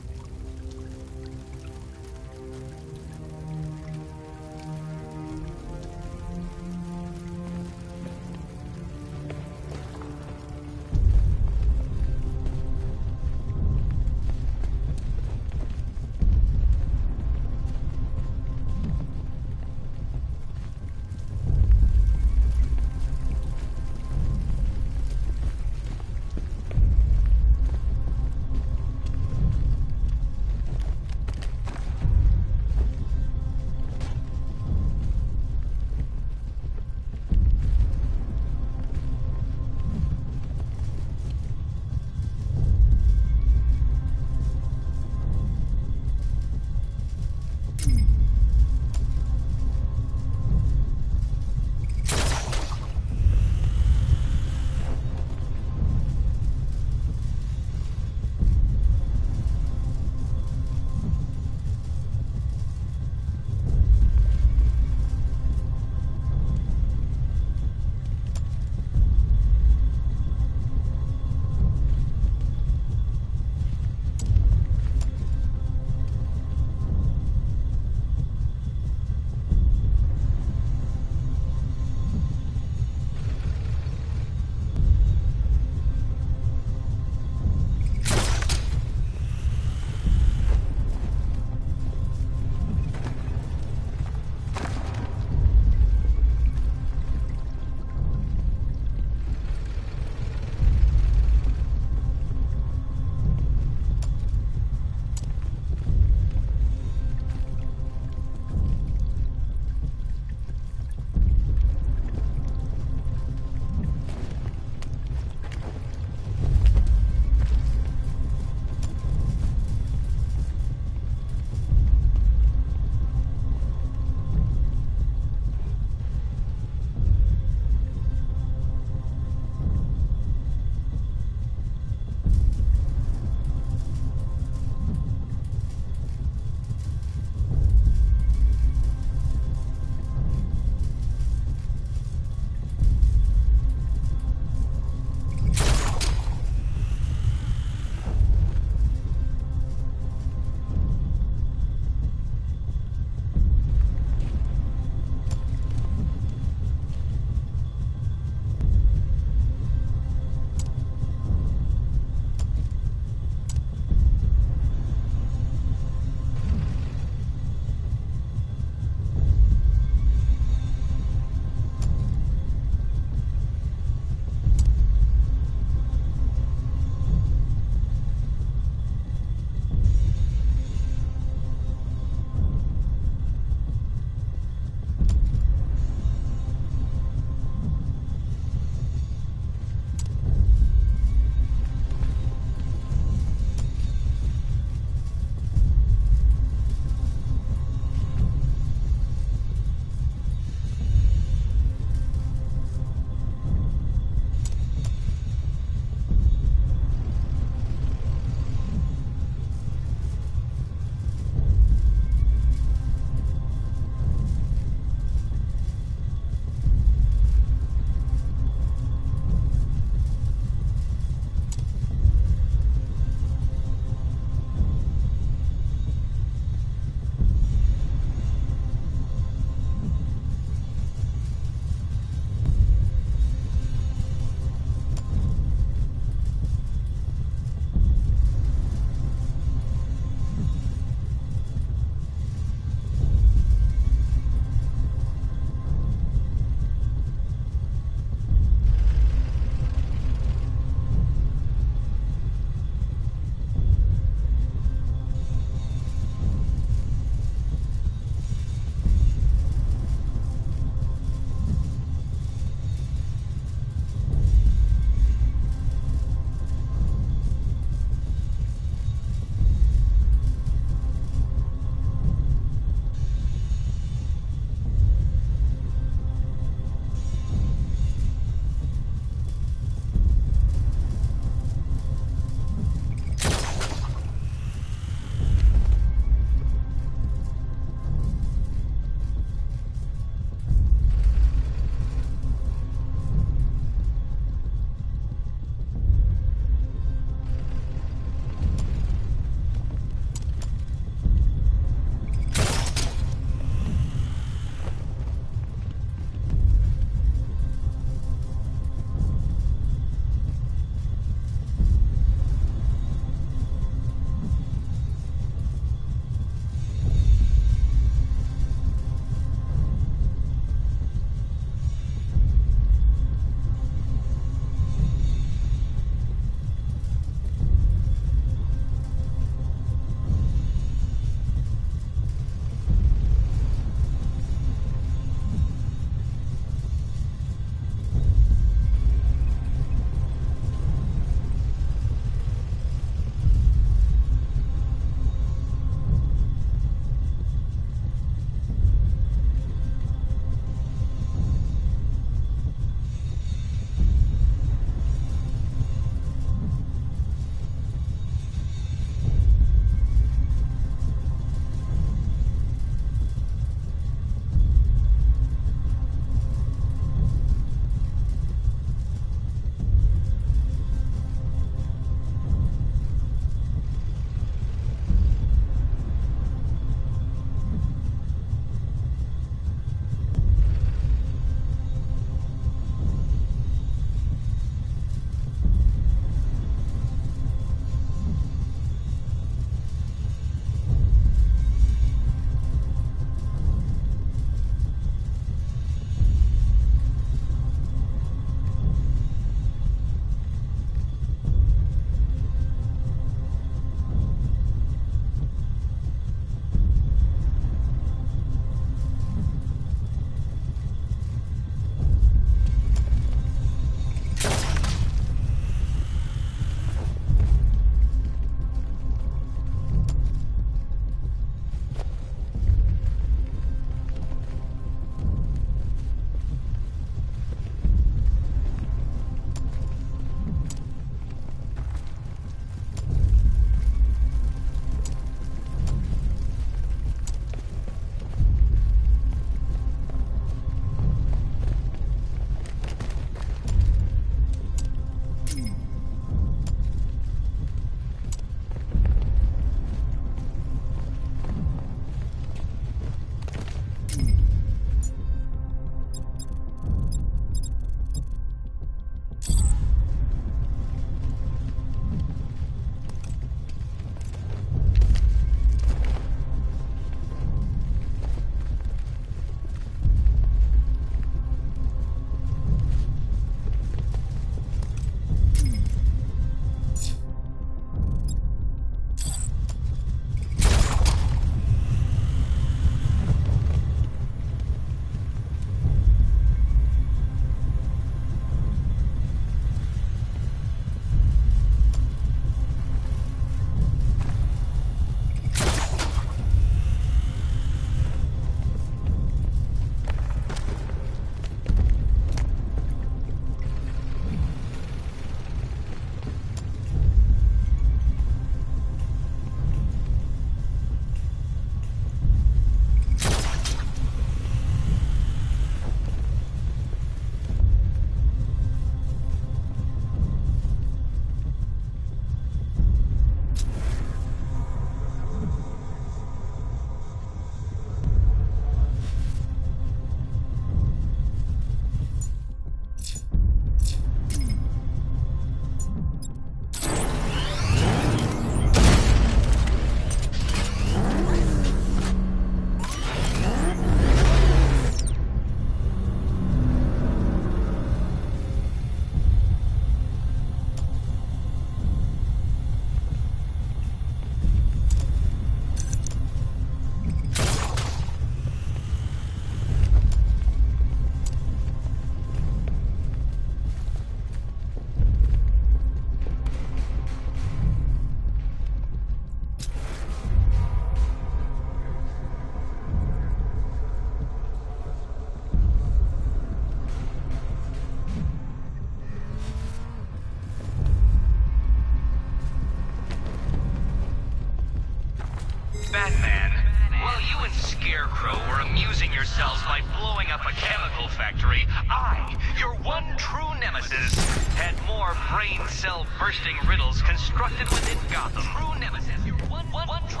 Batman, while you and Scarecrow were amusing yourselves by blowing up a chemical factory, I, your one true nemesis, had more brain cell bursting riddles constructed within Gotham. True nemesis, your one true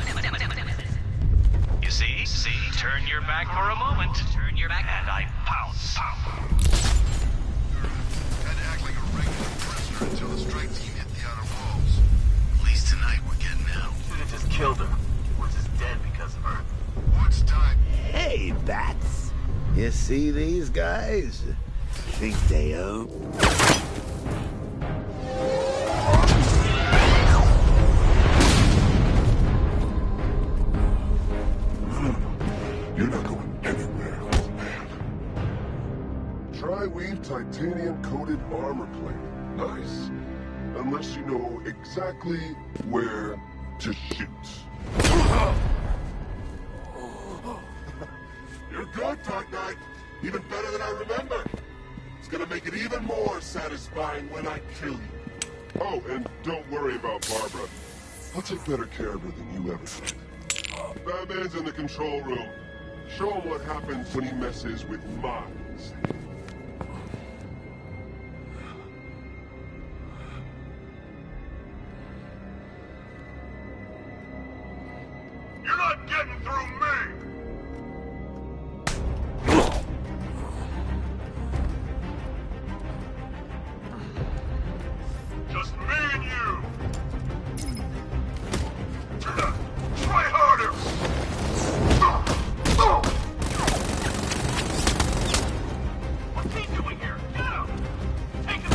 nemesis. You see, turn your back for a moment, turn your back, and I pounce. Had to act like a regular prisoner until the strike team hit the outer walls. At least tonight we're getting out. Should've just killed him. Was just dead because of her. What's time? Hey, Bats. You see these guys? Think they owe? You're not going anywhere, old man. Tri-weave titanium-coated armor plate. Nice. Unless you know exactly where to shoot. You're good, Dark Knight. Even better than I remember. It's gonna make it even more satisfying when I kill you. Oh, and don't worry about Barbara. I'll take better care of her than you ever did. Batman's in the control room. Show him what happens when he messes with minds. You're not getting through me! Just me and you! Try harder! What's he doing here? Get him! Take him!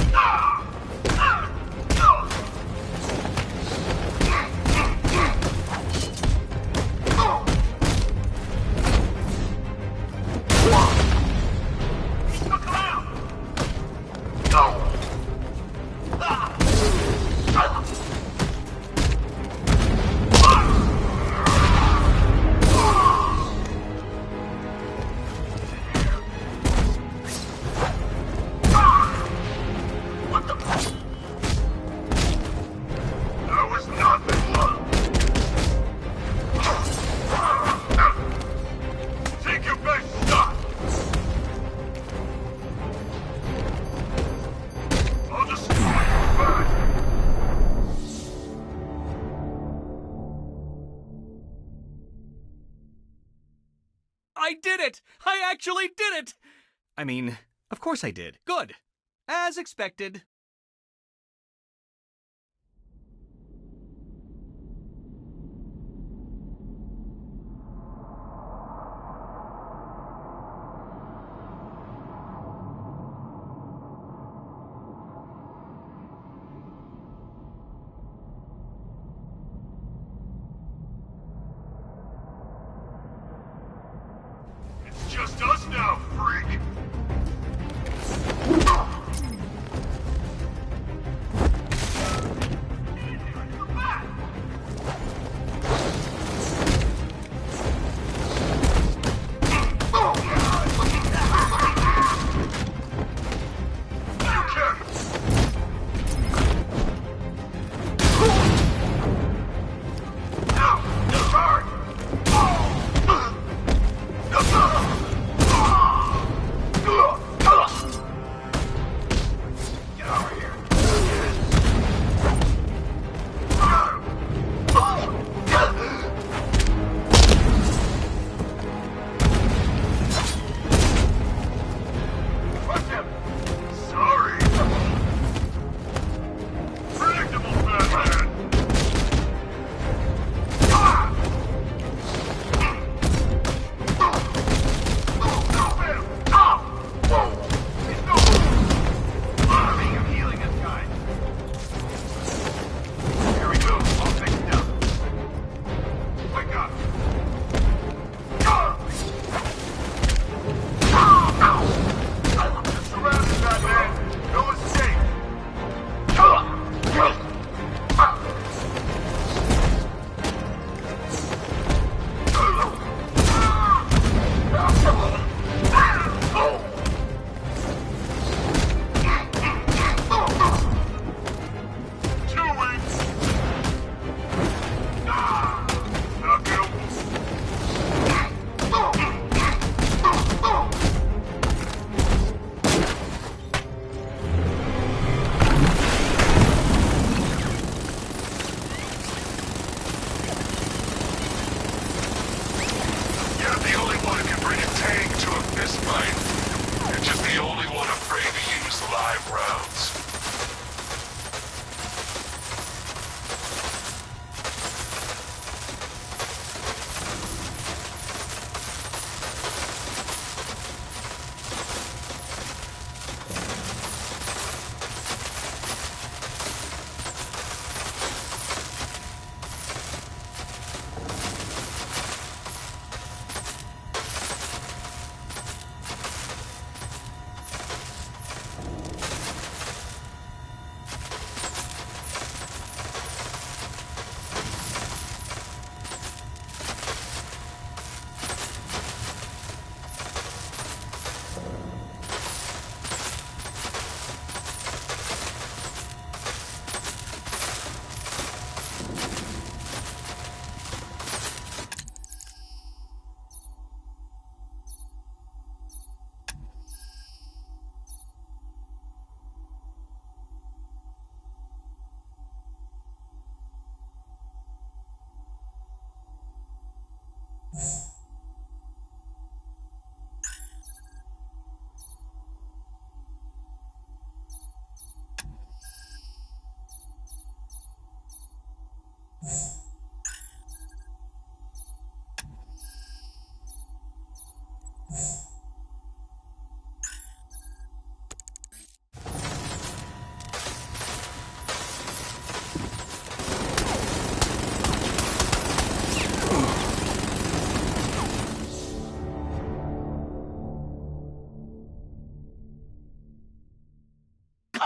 I did it! I actually did it! I mean, Of course I did. Good. As expected. It's just us now, freak!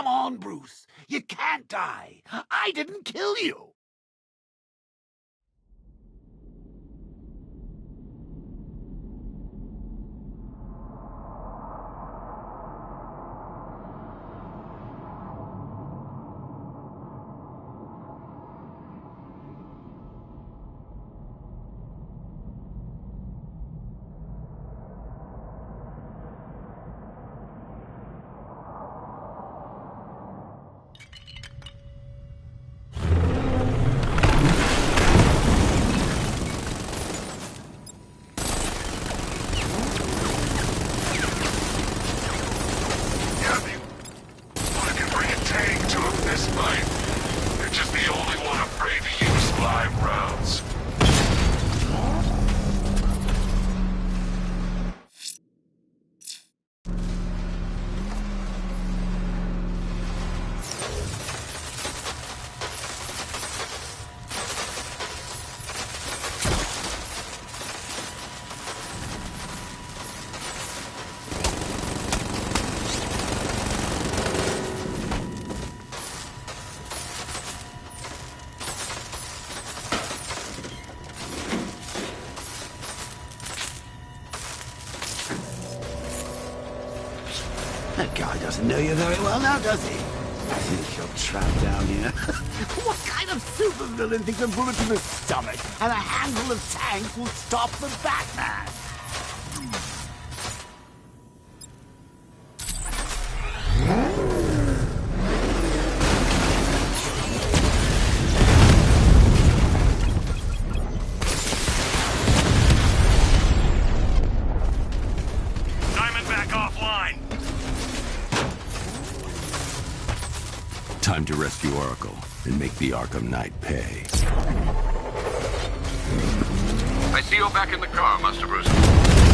Come on, Bruce. You can't die. I didn't kill you. That guy doesn't know you very well now, does he? I think you're trapped down here. What kind of supervillain thinks a bullet to the stomach and a handful of tanks will stop the Batman? Time to rescue Oracle and make the Arkham Knight pay. I see you're back in the car, Master Bruce.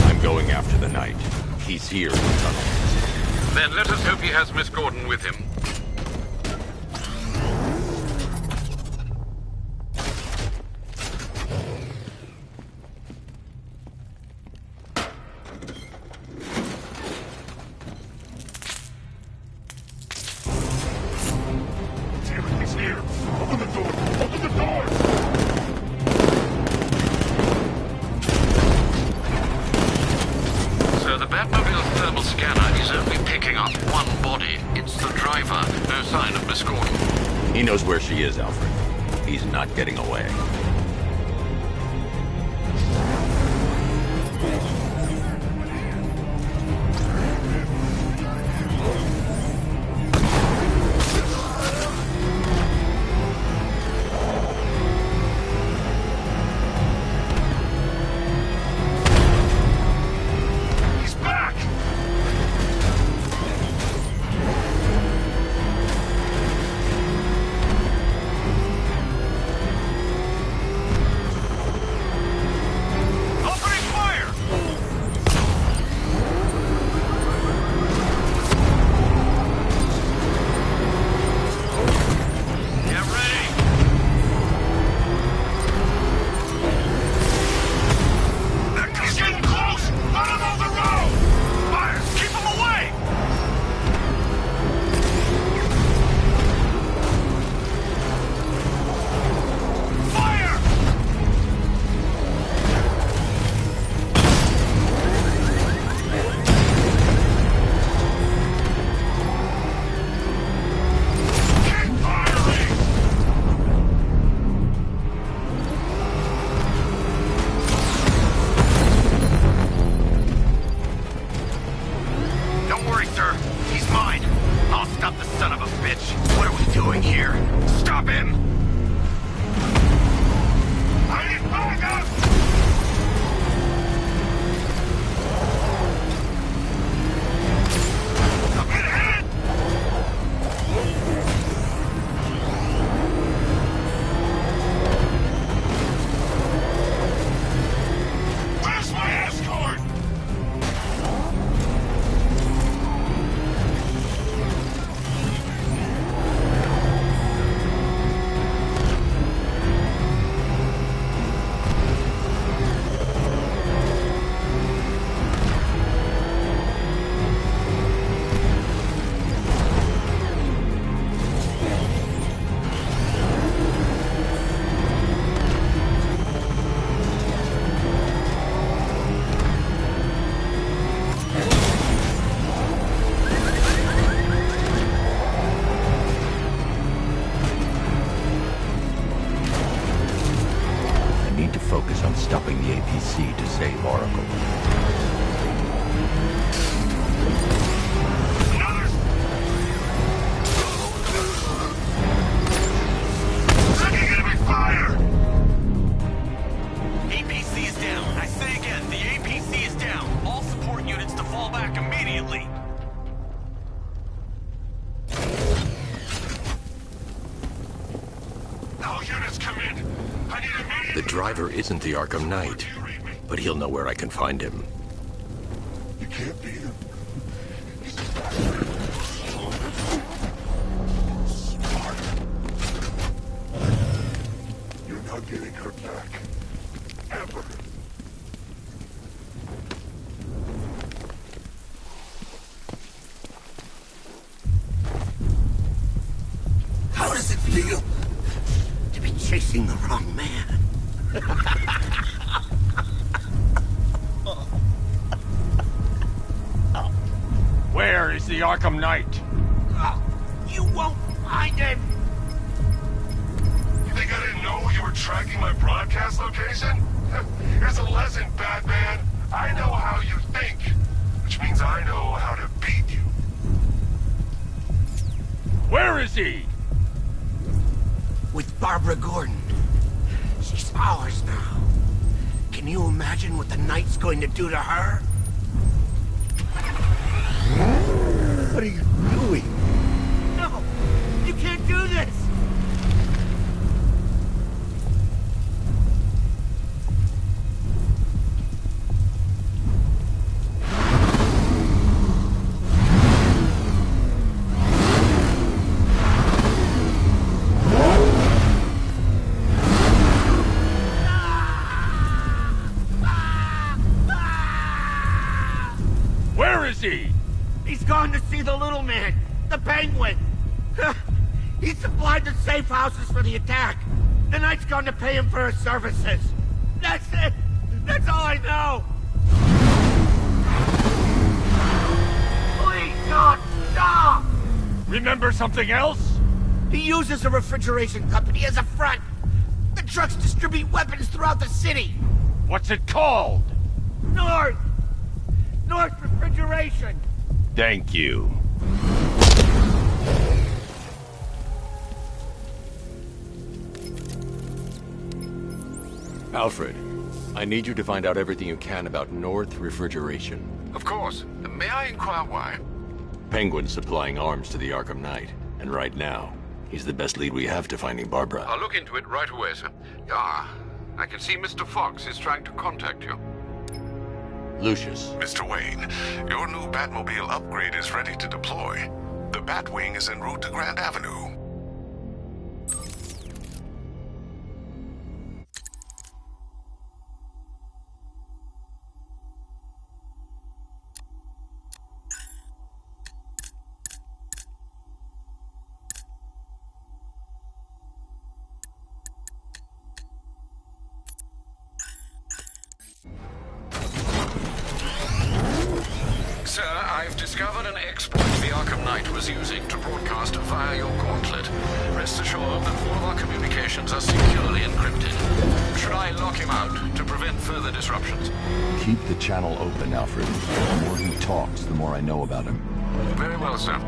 I'm going after the Knight. He's here in the tunnel. Then let us hope he has Miss Gordon with him. He knows where she is, Alfred. He's not getting away. Focus on stopping the APC to save Oracle. APC is down. I say again, the APC is down. All support units to fall back immediately. All units come in. I need immediate... The driver isn't the Arkham Knight, but he'll know where I can find him. You can't beat him. Smart. You're not getting her back. Ever. How does it feel to be chasing the wrong man? Where Where is the Arkham Knight? Oh, you won't find him! You think I didn't know you were tracking my broadcast location? Here's a lesson, Batman. I know how you think, which means I know how to beat you. Where is he? With Barbara Gordon. She's ours now. Can you imagine what the Knight's going to do to her? What are you doing? No! You can't do this! Where is he? He's gone to see the little man, the Penguin. He supplied the safe houses for the attack. The Knight's gone to pay him for his services. That's it. That's all I know. Please, God, stop! Remember something else? He uses a refrigeration company as a front. The trucks distribute weapons throughout the city. What's it called? North Refrigeration. Thank you. Alfred, I need you to find out everything you can about North Refrigeration. Of course. May I inquire why? Penguin's supplying arms to the Arkham Knight, and right now, he's the best lead we have to finding Barbara. I'll look into it right away, sir. Ah, I can see Mr. Fox is trying to contact you. Lucius. Mr. Wayne, your new Batmobile upgrade is ready to deploy. The Batwing is en route to Grand Avenue. Sir, I've discovered an exploit the Arkham Knight was using to broadcast via your gauntlet. Rest assured that all of our communications are securely encrypted. Should I lock him out to prevent further disruptions? Keep the channel open, Alfred. The more he talks, the more I know about him. Very well, sir.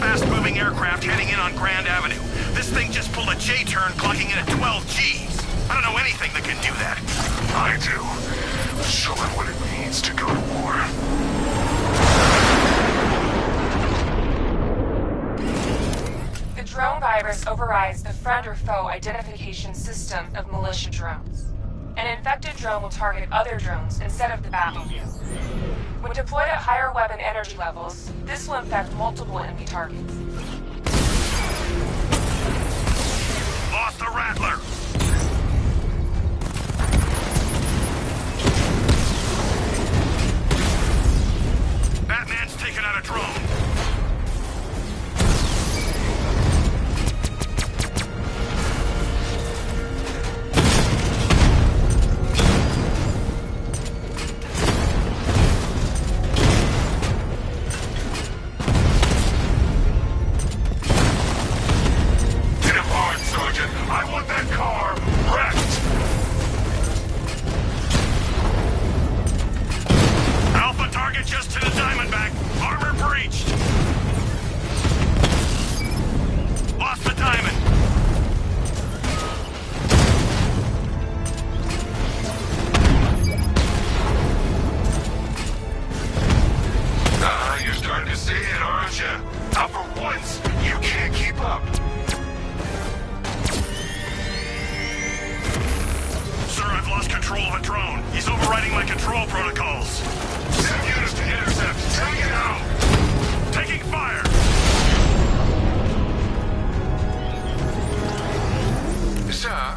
fast-moving aircraft heading in on Grand Avenue. This thing just pulled a J-turn, clocking in at 12 Gs. I don't know anything that can do that. I do. Show them what it means to go to war. The drone virus overrides the friend or foe identification system of militia drones. An infected drone will target other drones instead of the Batmobile. When deployed at higher weapon energy levels, this will infect multiple enemy targets. Lost the Rattler! Batman's taken out a drone.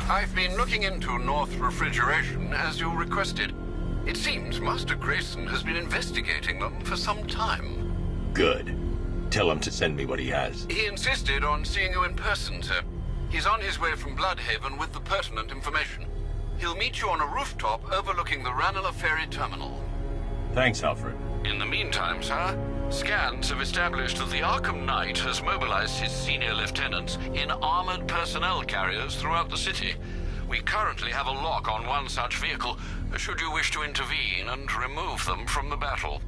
I've been looking into North Refrigeration as you requested. It seems Master Grayson has been investigating them for some time. Good. Tell him to send me what he has. He insisted on seeing you in person, sir. He's on his way from Bloodhaven with the pertinent information. He'll meet you on a rooftop overlooking the Ranelagh Ferry Terminal. Thanks, Alfred. In the meantime, sir, scans have established that the Arkham Knight has mobilized his senior lieutenants in armored personnel carriers throughout the city. We currently have a lock on one such vehicle, should you wish to intervene and remove them from the battle.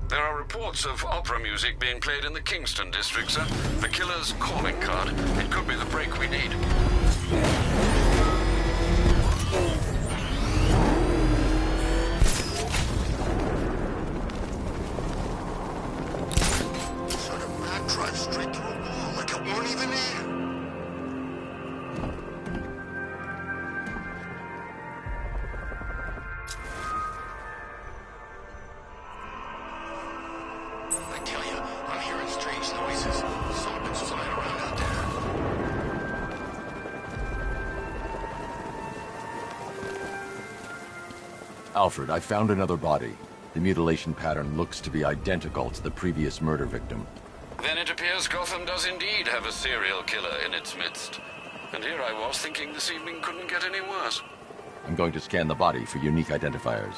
There are reports of opera music being played in the Kingston district, sir. The killer's calling card. It could be the break we need. Sort of rat drive straight through a wall like it weren't even there. I tell you, I'm hearing strange noises. Something's flying around out there. Alfred, I found another body. The mutilation pattern looks to be identical to the previous murder victim. Then it appears Gotham does indeed have a serial killer in its midst. And here I was thinking this evening couldn't get any worse. I'm going to scan the body for unique identifiers.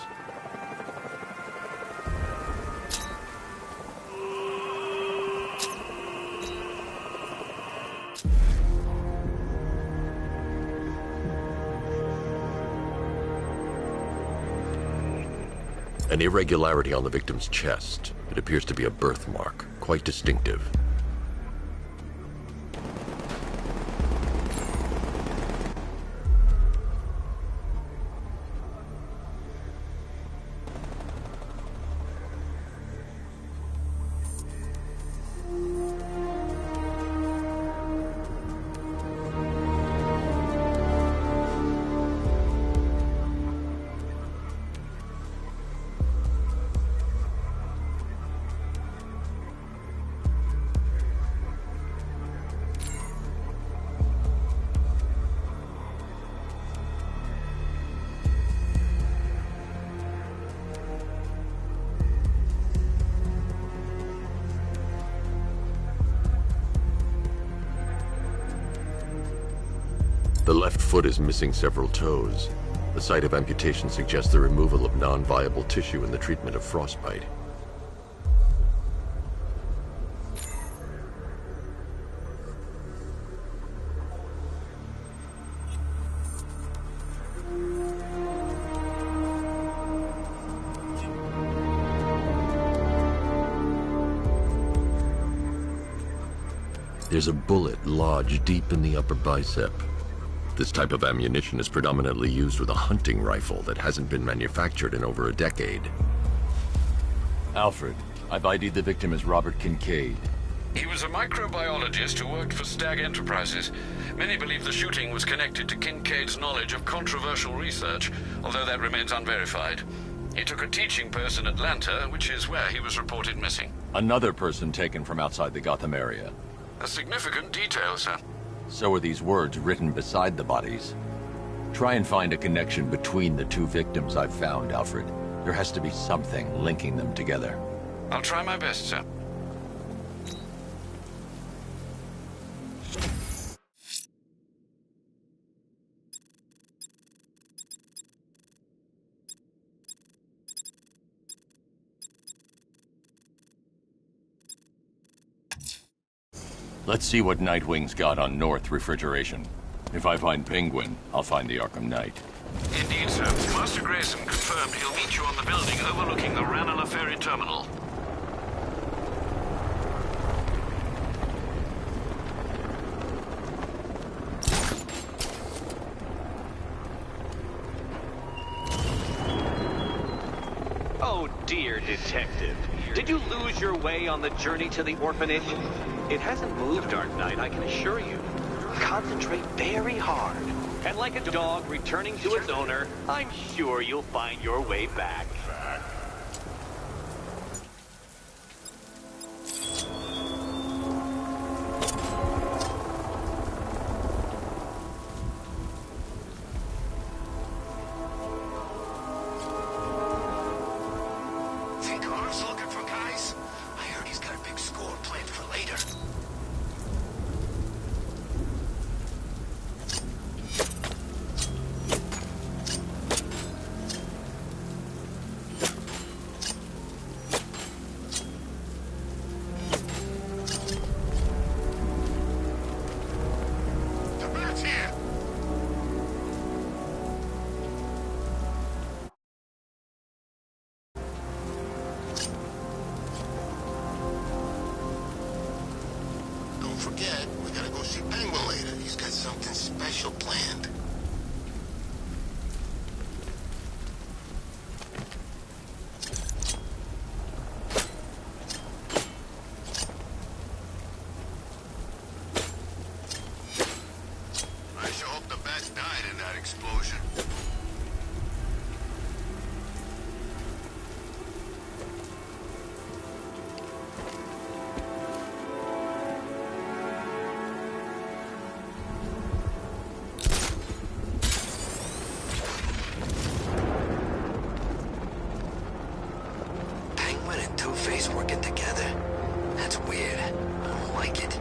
An irregularity on the victim's chest. It appears to be a birthmark, quite distinctive. The left foot is missing several toes. The site of amputation suggests the removal of non-viable tissue in the treatment of frostbite. There's a bullet lodged deep in the upper bicep. This type of ammunition is predominantly used with a hunting rifle that hasn't been manufactured in over a decade. Alfred, I've ID'd the victim as Robert Kincaid. He was a microbiologist who worked for Stag Enterprises. Many believe the shooting was connected to Kincaid's knowledge of controversial research, although that remains unverified. He took a teaching post in Atlanta, which is where he was reported missing. Another person taken from outside the Gotham area. A significant detail, sir. So are these words written beside the bodies. Try and find a connection between the two victims I've found, Alfred. There has to be something linking them together. I'll try my best, sir. Let's see what Nightwing's got on North Refrigeration. If I find Penguin, I'll find the Arkham Knight. Indeed, sir. Master Grayson confirmed he'll meet you on the building overlooking the Ranelagh Ferry Terminal. Oh dear, Detective. Did you lose your way on the journey to the orphanage? It hasn't moved, Dark Knight, I can assure you. Concentrate very hard. And like a dog returning to its owner, I'm sure you'll find your way back. Think Harv's looking for guys? I heard he's got a big score planned for later. The bat's here! Don't forget, we gotta go see Penguin later. He's got something special planned. I sure hope the bat died in that explosion. Penguin and Two-Face working together? That's weird. I don't like it.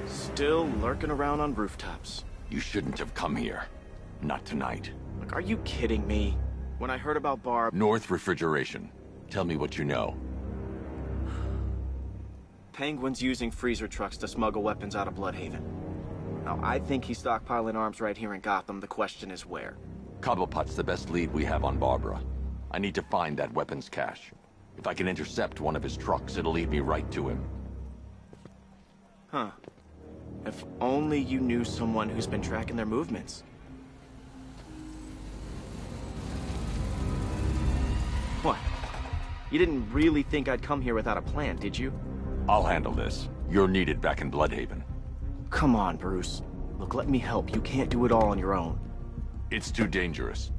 Still lurking around on rooftops. You shouldn't have come here. Not tonight. Like, are you kidding me? When I heard about Barb... North Refrigeration. Tell me what you know. Penguin's using freezer trucks to smuggle weapons out of Bloodhaven. Now, I think he's stockpiling arms right here in Gotham. The question is where. Cobblepot's the best lead we have on Barbara. I need to find that weapons cache. If I can intercept one of his trucks, it'll lead me right to him. Huh. If only you knew someone who's been tracking their movements. What? You didn't really think I'd come here without a plan, did you? I'll handle this. You're needed back in Bloodhaven. Come on, Bruce. Look, let me help. You can't do it all on your own. It's too dangerous.